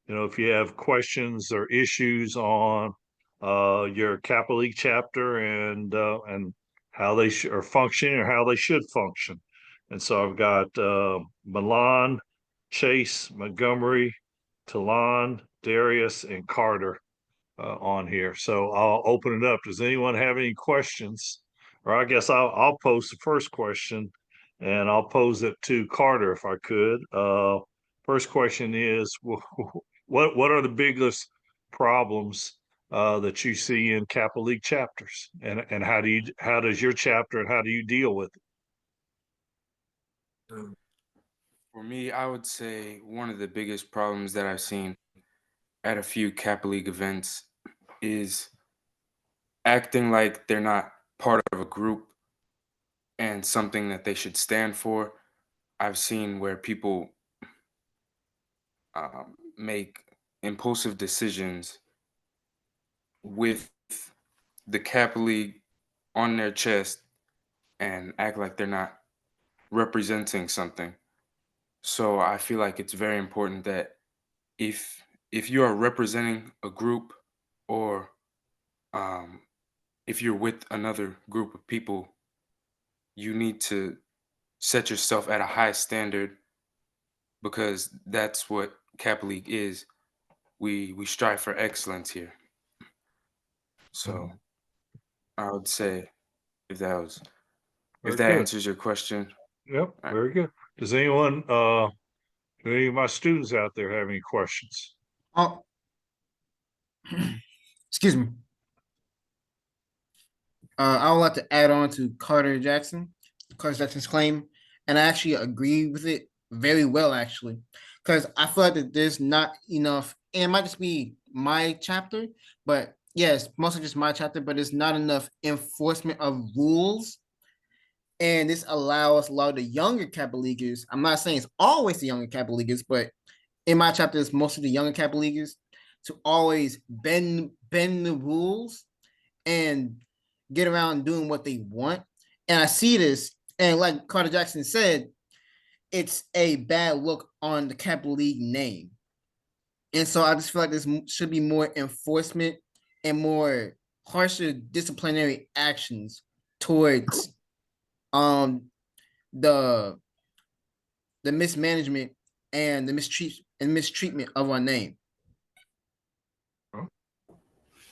if you have questions or issues on your Kappa League chapter and how they are functioning or how they should function. And so I've got Milan, Chase, Montgomery, Talon, Darius, and Carter on here. So I'll open it up. Does anyone have any questions? Or I guess I'll pose the first question, and I'll pose it to Carter if I could. First question is, what are the biggest problems that you see in Kappa League chapters, and how does your chapter and how do you deal with it? For me, I would say one of the biggest problems that I've seen at a few Kappa League events is acting like they're not part of a group and something that they should stand for. I've seen where people make impulsive decisions with the Kappa League on their chest and act like they're not representing something. So I feel like it's very important that if you are representing a group or um, if you're with another group of people, you need to set yourself at a high standard because that's what Kappa League is. We strive for excellence here. So I would say if Very that good. answers your question. Yep, very good. Does anyone, do any of my students out there have any questions? Oh, excuse me. I would like to add on to Carter Jackson's claim, and I actually agree with it very well, actually, because I feel like that there's not enough, and it might just be my chapter, but yes, mostly just my chapter, but there's not enough enforcement of rules, and this allows a lot of the younger Kappa Leaguers. I'm not saying it's always the younger Kappa Leaguers, but in my chapter, it's mostly the younger Kappa Leaguers to always bend the rules and get around doing what they want. And I see this, and like Carter Jackson said, it's a bad look on the Kappa League name. And so I just feel like there should be more enforcement and more harsher disciplinary actions towards the mismanagement and the mistreatment of our name.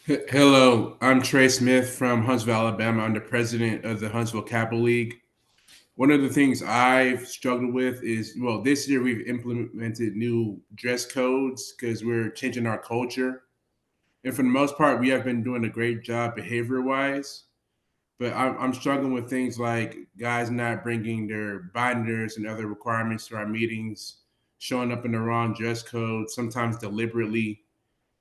Hello, I'm Trey Smith from Huntsville, Alabama. I'm the president of the Huntsville Kappa League. One of the things I've struggled with is, well, this year we've implemented new dress codes because we're changing our culture. And for the most part, we have been doing a great job behavior-wise. But I'm struggling with things like guys not bringing their binders and other requirements to our meetings, showing up in the wrong dress code, sometimes deliberately,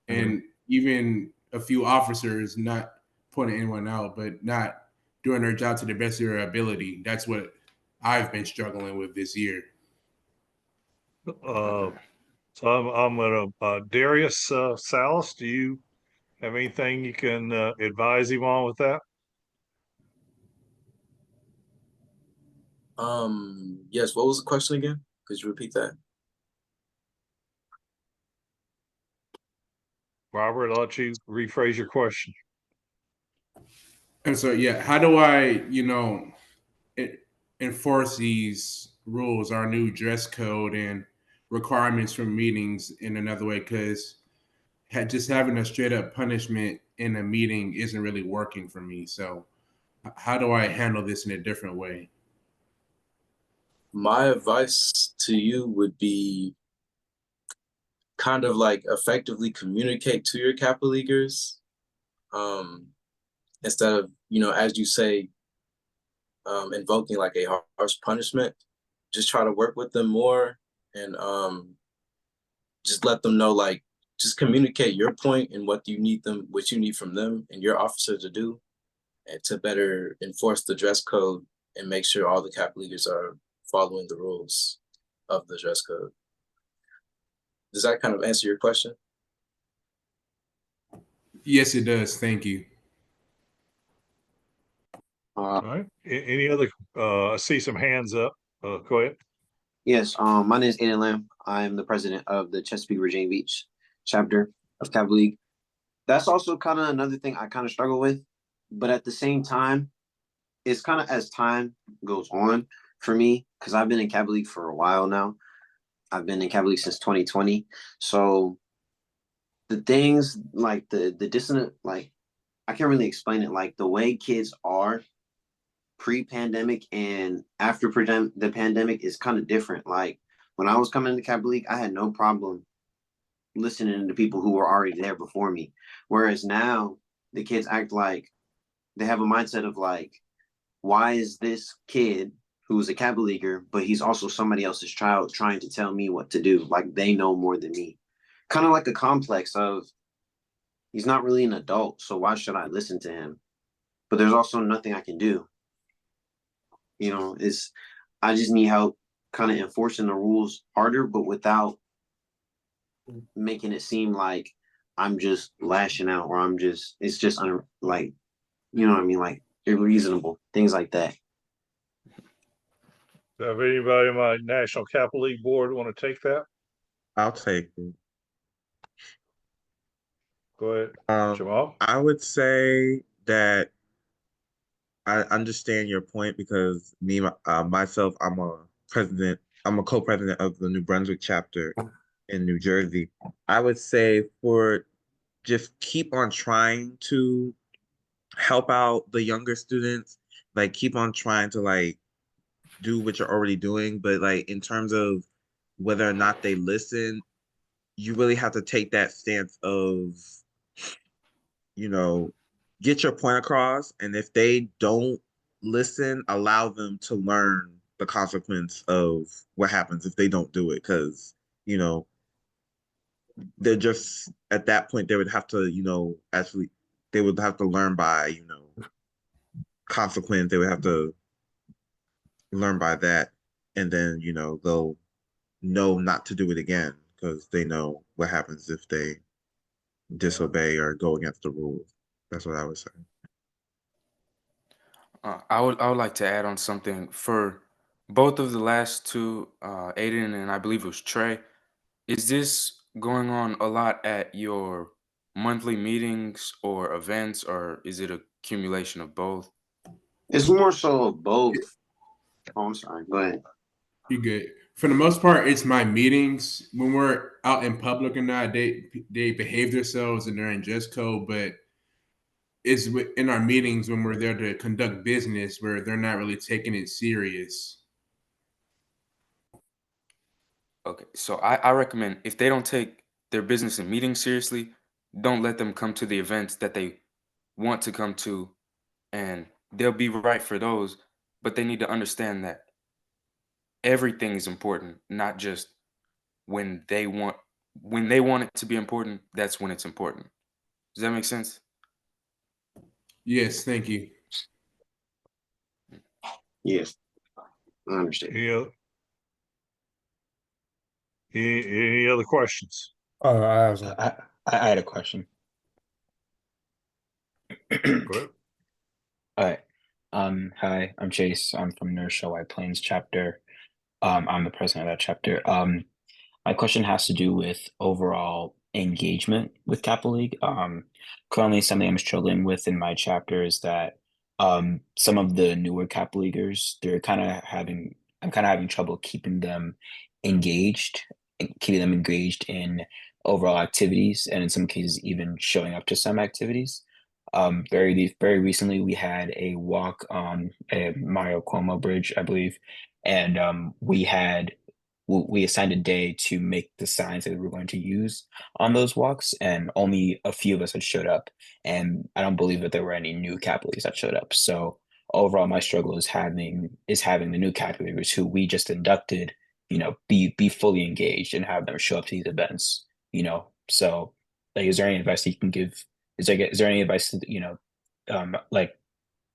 and even a few officers not pointing anyone out, but not doing their job to the best of their ability. That's what I've been struggling with this year. So I'm gonna Darius Salas. Do you have anything you can advise him on with that? Yes. What was the question again? Could you repeat that? Robert, I'll let you rephrase your question. And so, yeah, how do I, enforce these rules, our new dress code and requirements from meetings in another way? Because just having a straight up punishment in a meeting isn't really working for me. So, how do I handle this in a different way? My advice to you would be kind of like effectively communicate to your Kappa leaguers, um, instead of, as you say, invoking like a harsh punishment. Just try to work with them more, and just let them know, like, just communicate your point and what you need from them and your officer to do, and to better enforce the dress code and make sure all the Kappa leaguers are following the rules of the dress code. Does that kind of answer your question? Yes, it does. Thank you. All right. Any other? I see some hands up. Go ahead. Yes, my name is Aiden Lamb. I am the president of the Chesapeake Virginia Beach chapter of Kappa League. That's also kind of another thing I kind of struggle with, but at the same time, it's kind of as time goes on for me, because I've been in Kappa League for a while now. I've been in Kappa League since 2020. So the things like the dissonant, like I can't really explain it. Like the way kids are pre-pandemic and after the pandemic is kind of different. Like when I was coming into Kappa League, I had no problem listening to people who were already there before me. Whereas now the kids act like they have a mindset of like, why is this kid who's a Kappa leaguer, but he's also somebody else's child trying to tell me what to do? Like they know more than me. Kind of like a complex of he's not really an adult, so why should I listen to him? But there's also nothing I can do. It's I just need help kind of enforcing the rules harder, but without making it seem like I'm just lashing out or it's just like, you know what I mean? Like irreasonable, things like that. So if anybody on my National Kappa League board want to take that? I'll take it. Go ahead, Jamal. I would say that I understand your point because myself, I'm a co-president of the New Brunswick chapter in New Jersey. I would say for just keep on trying to help out the younger students, like keep on trying to like do what you're already doing, but like in terms of whether or not they listen, you really have to take that stance of, get your point across. And if they don't listen, allow them to learn the consequence of what happens if they don't do it. Because, they're just at that point, they would have to, actually, they would have to learn by, consequence. They would have to learn by that. And then, they'll know not to do it again because they know what happens if they disobey or go against the rules. That's what I would say. I would like to add on something for both of the last two, Aiden and I believe it was Trey. Is this going on a lot at your monthly meetings or events, or is it a accumulation of both? It's more so of both. Oh, I'm sorry. Go ahead. You good? For the most part, it's my meetings when we're out in public or not. They behave themselves and they're in dress code, but it's in our meetings when we're there to conduct business where they're not really taking it serious. Okay, so I recommend if they don't take their business and meetings seriously, don't let them come to the events that they want to come to, and they'll be right for those, but they need to understand that everything is important, not just when they want it to be important, that's when it's important. Does that make sense? Yes, thank you. Yes, I understand. Yeah. Any other questions? I had a question. Go ahead. All right. Hi, I'm Chase. I'm from Nersha White Plains chapter. I'm the president of that chapter. My question has to do with overall engagement with Kappa League. Currently, something I'm struggling with in my chapter is that some of the newer Kappa leaguers, I'm kind of having trouble keeping them engaged, in overall activities, and in some cases even showing up to some activities. Very recently, we had a walk on a Mario Cuomo Bridge, I believe, and we assigned a day to make the signs that we were going to use on those walks, and only a few of us had showed up, and I don't believe that there were any new Catholics that showed up. So overall, my struggle is having the new Catholics who we just inducted, be fully engaged and have them show up to these events. So like, is there any advice that you can give? Is there any advice that, like,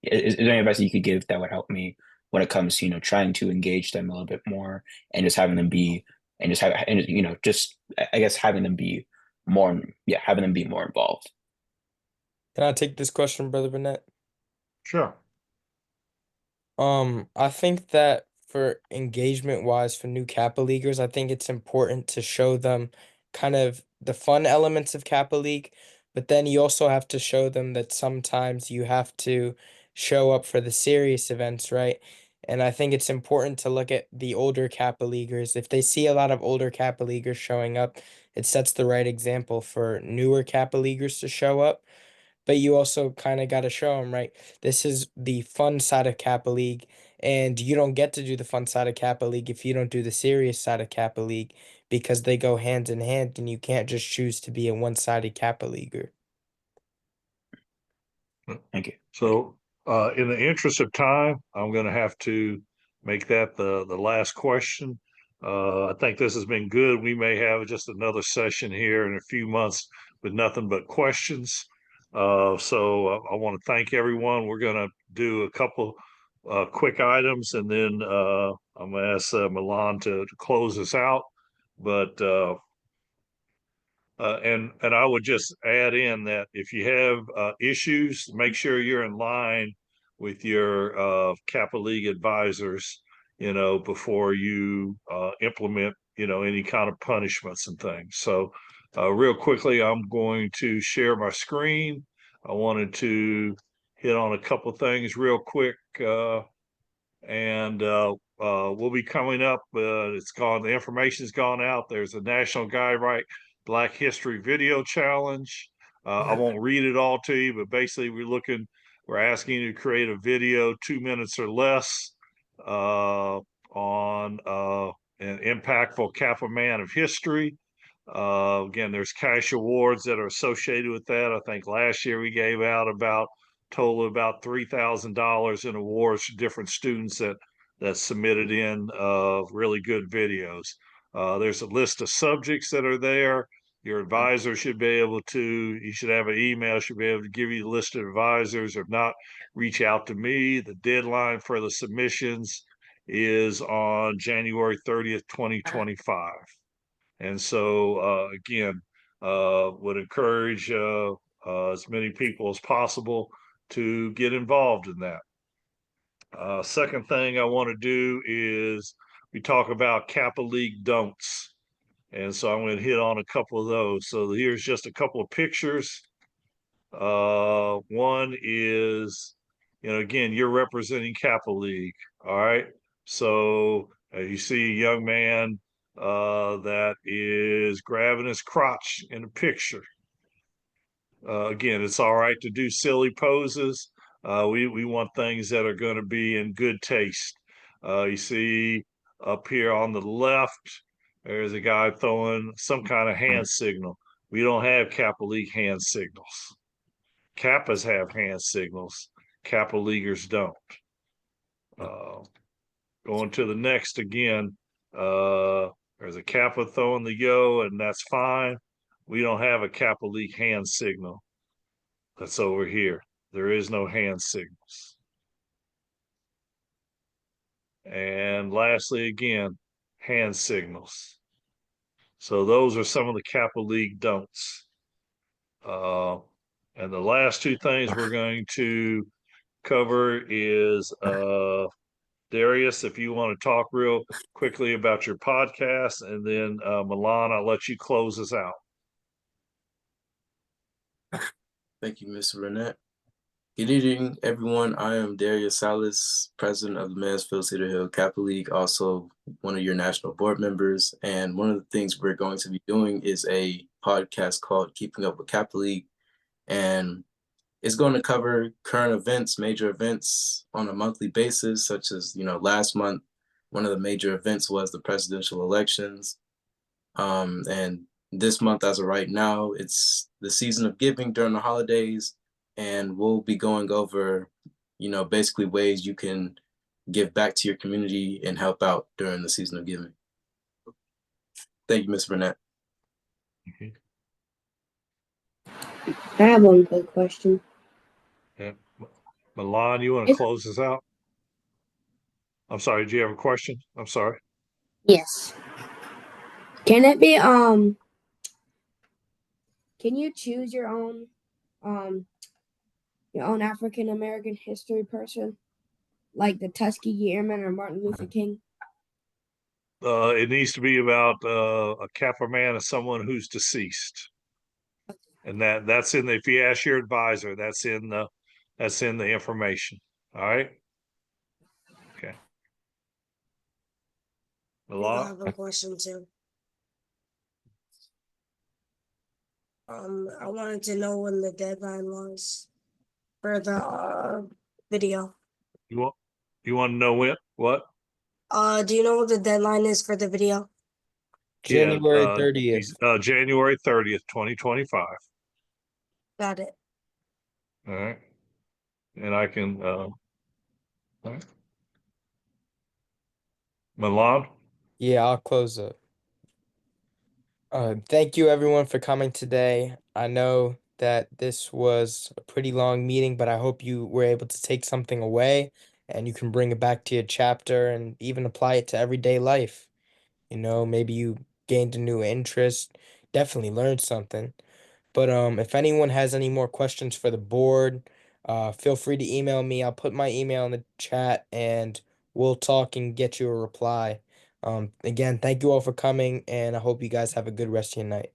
is there any advice that you could give that would help me when it comes to, trying to engage them a little bit more and just having them be, and just have, and, just, I guess, having them be more, having them be more involved. Can I take this question, Brother Burnett? Sure. I think that for engagement wise for new Kappa Leaguers, I think it's important to show them kind of the fun elements of Kappa League, but then you also have to show them that sometimes you have to show up for the serious events, right? And I think it's important to look at the older Kappa Leaguers. If they see a lot of older Kappa Leaguers showing up, it sets the right example for newer Kappa Leaguers to show up. But you also kind of got to show them, right? This is the fun side of Kappa League, and you don't get to do the fun side of Kappa League if you don't do the serious side of Kappa League because they go hand in hand, and you can't just choose to be a one-sided Kappa Leaguer. Thank you. So, in the interest of time, I'm going to have to make that the last question. I think this has been good. We may have just another session here in a few months with nothing but questions. So I want to thank everyone. We're going to do a couple quick items, and then I'm going to ask Milan to close us out. But and I would just add in that if you have issues, make sure you're in line with your Kappa League advisors, before you implement, any kind of punishments and things. So real quickly, I'm going to share my screen. I wanted to hit on a couple things real quick. And we'll be coming up. The information's gone out. There's a National Guy-Right Black History Video Challenge. I won't read it all to you, but basically we're asking you to create a video 2 minutes or less on an impactful Kappa man of history. Again, there's cash awards that are associated with that. I think last year we gave out total about $3,000 in awards to different students that submitted in really good videos. There's a list of subjects that are there. Your advisor you should have an email, should be able to give you the list of advisors. If not, reach out to me. The deadline for the submissions is on January 30th, 2025. And so, again, would encourage as many people as possible to get involved in that. Second thing I want to do is we talk about Kappa League don'ts. And so I'm going to hit on a couple of those. So here's just a couple of pictures. One is, again, you're representing Kappa League. All right. So you see a young man that is grabbing his crotch in a picture. Again, it's all right to do silly poses. We want things that are going to be in good taste. You see up here on the left, there's a guy throwing some kind of hand signal. We don't have Kappa League hand signals. Kappas have hand signals. Kappa Leaguers don't. Going to the next again, there's a Kappa throwing the yo, and that's fine. We don't have a Kappa League hand signal. That's over here. There is no hand signals. And lastly, again, hand signals. So those are some of the Kappa League don'ts. And the last two things we're going to cover is Darius, if you want to talk real quickly about your podcast, and then Milan, I'll let you close us out. Thank you, Mr. Burnett. Good evening, everyone. I am Darius Salas, president of the Mansfield Cedar Hill Kappa League, also one of your national board members. And one of the things we're going to be doing is a podcast called Keeping Up with Kappa League. And it's going to cover current events, major events on a monthly basis, such as, last month, one of the major events was the presidential elections. And this month, as of right now, it's the season of giving during the holidays. And we'll be going over, basically ways you can give back to your community and help out during the season of giving. Thank you, Ms. Burnett. I have one good question. Yeah. Milan, you want to close this out? I'm sorry, do you have a question? I'm sorry. Yes. Can it be can you choose your own African American history person? Like the Tuskegee Airmen or Martin Luther King? It needs to be about a Kappa man as someone who's deceased. And that's in the, if you ask your advisor, that's in the information. All right. Okay. I have a question too. I wanted to know when the deadline was for the video. You want to know when? What? Do you know what the deadline is for the video? January 30th. January 30th, 2025. Got it. All right. And I can all right. Milan? Yeah, I'll close up. Thank you everyone for coming today. I know that this was a pretty long meeting, but I hope you were able to take something away and you can bring it back to your chapter and even apply it to everyday life. Maybe you gained a new interest, definitely learned something. But if anyone has any more questions for the board, feel free to email me. I'll put my email in the chat and we'll talk and get you a reply. Again, thank you all for coming, and I hope you guys have a good rest of your night.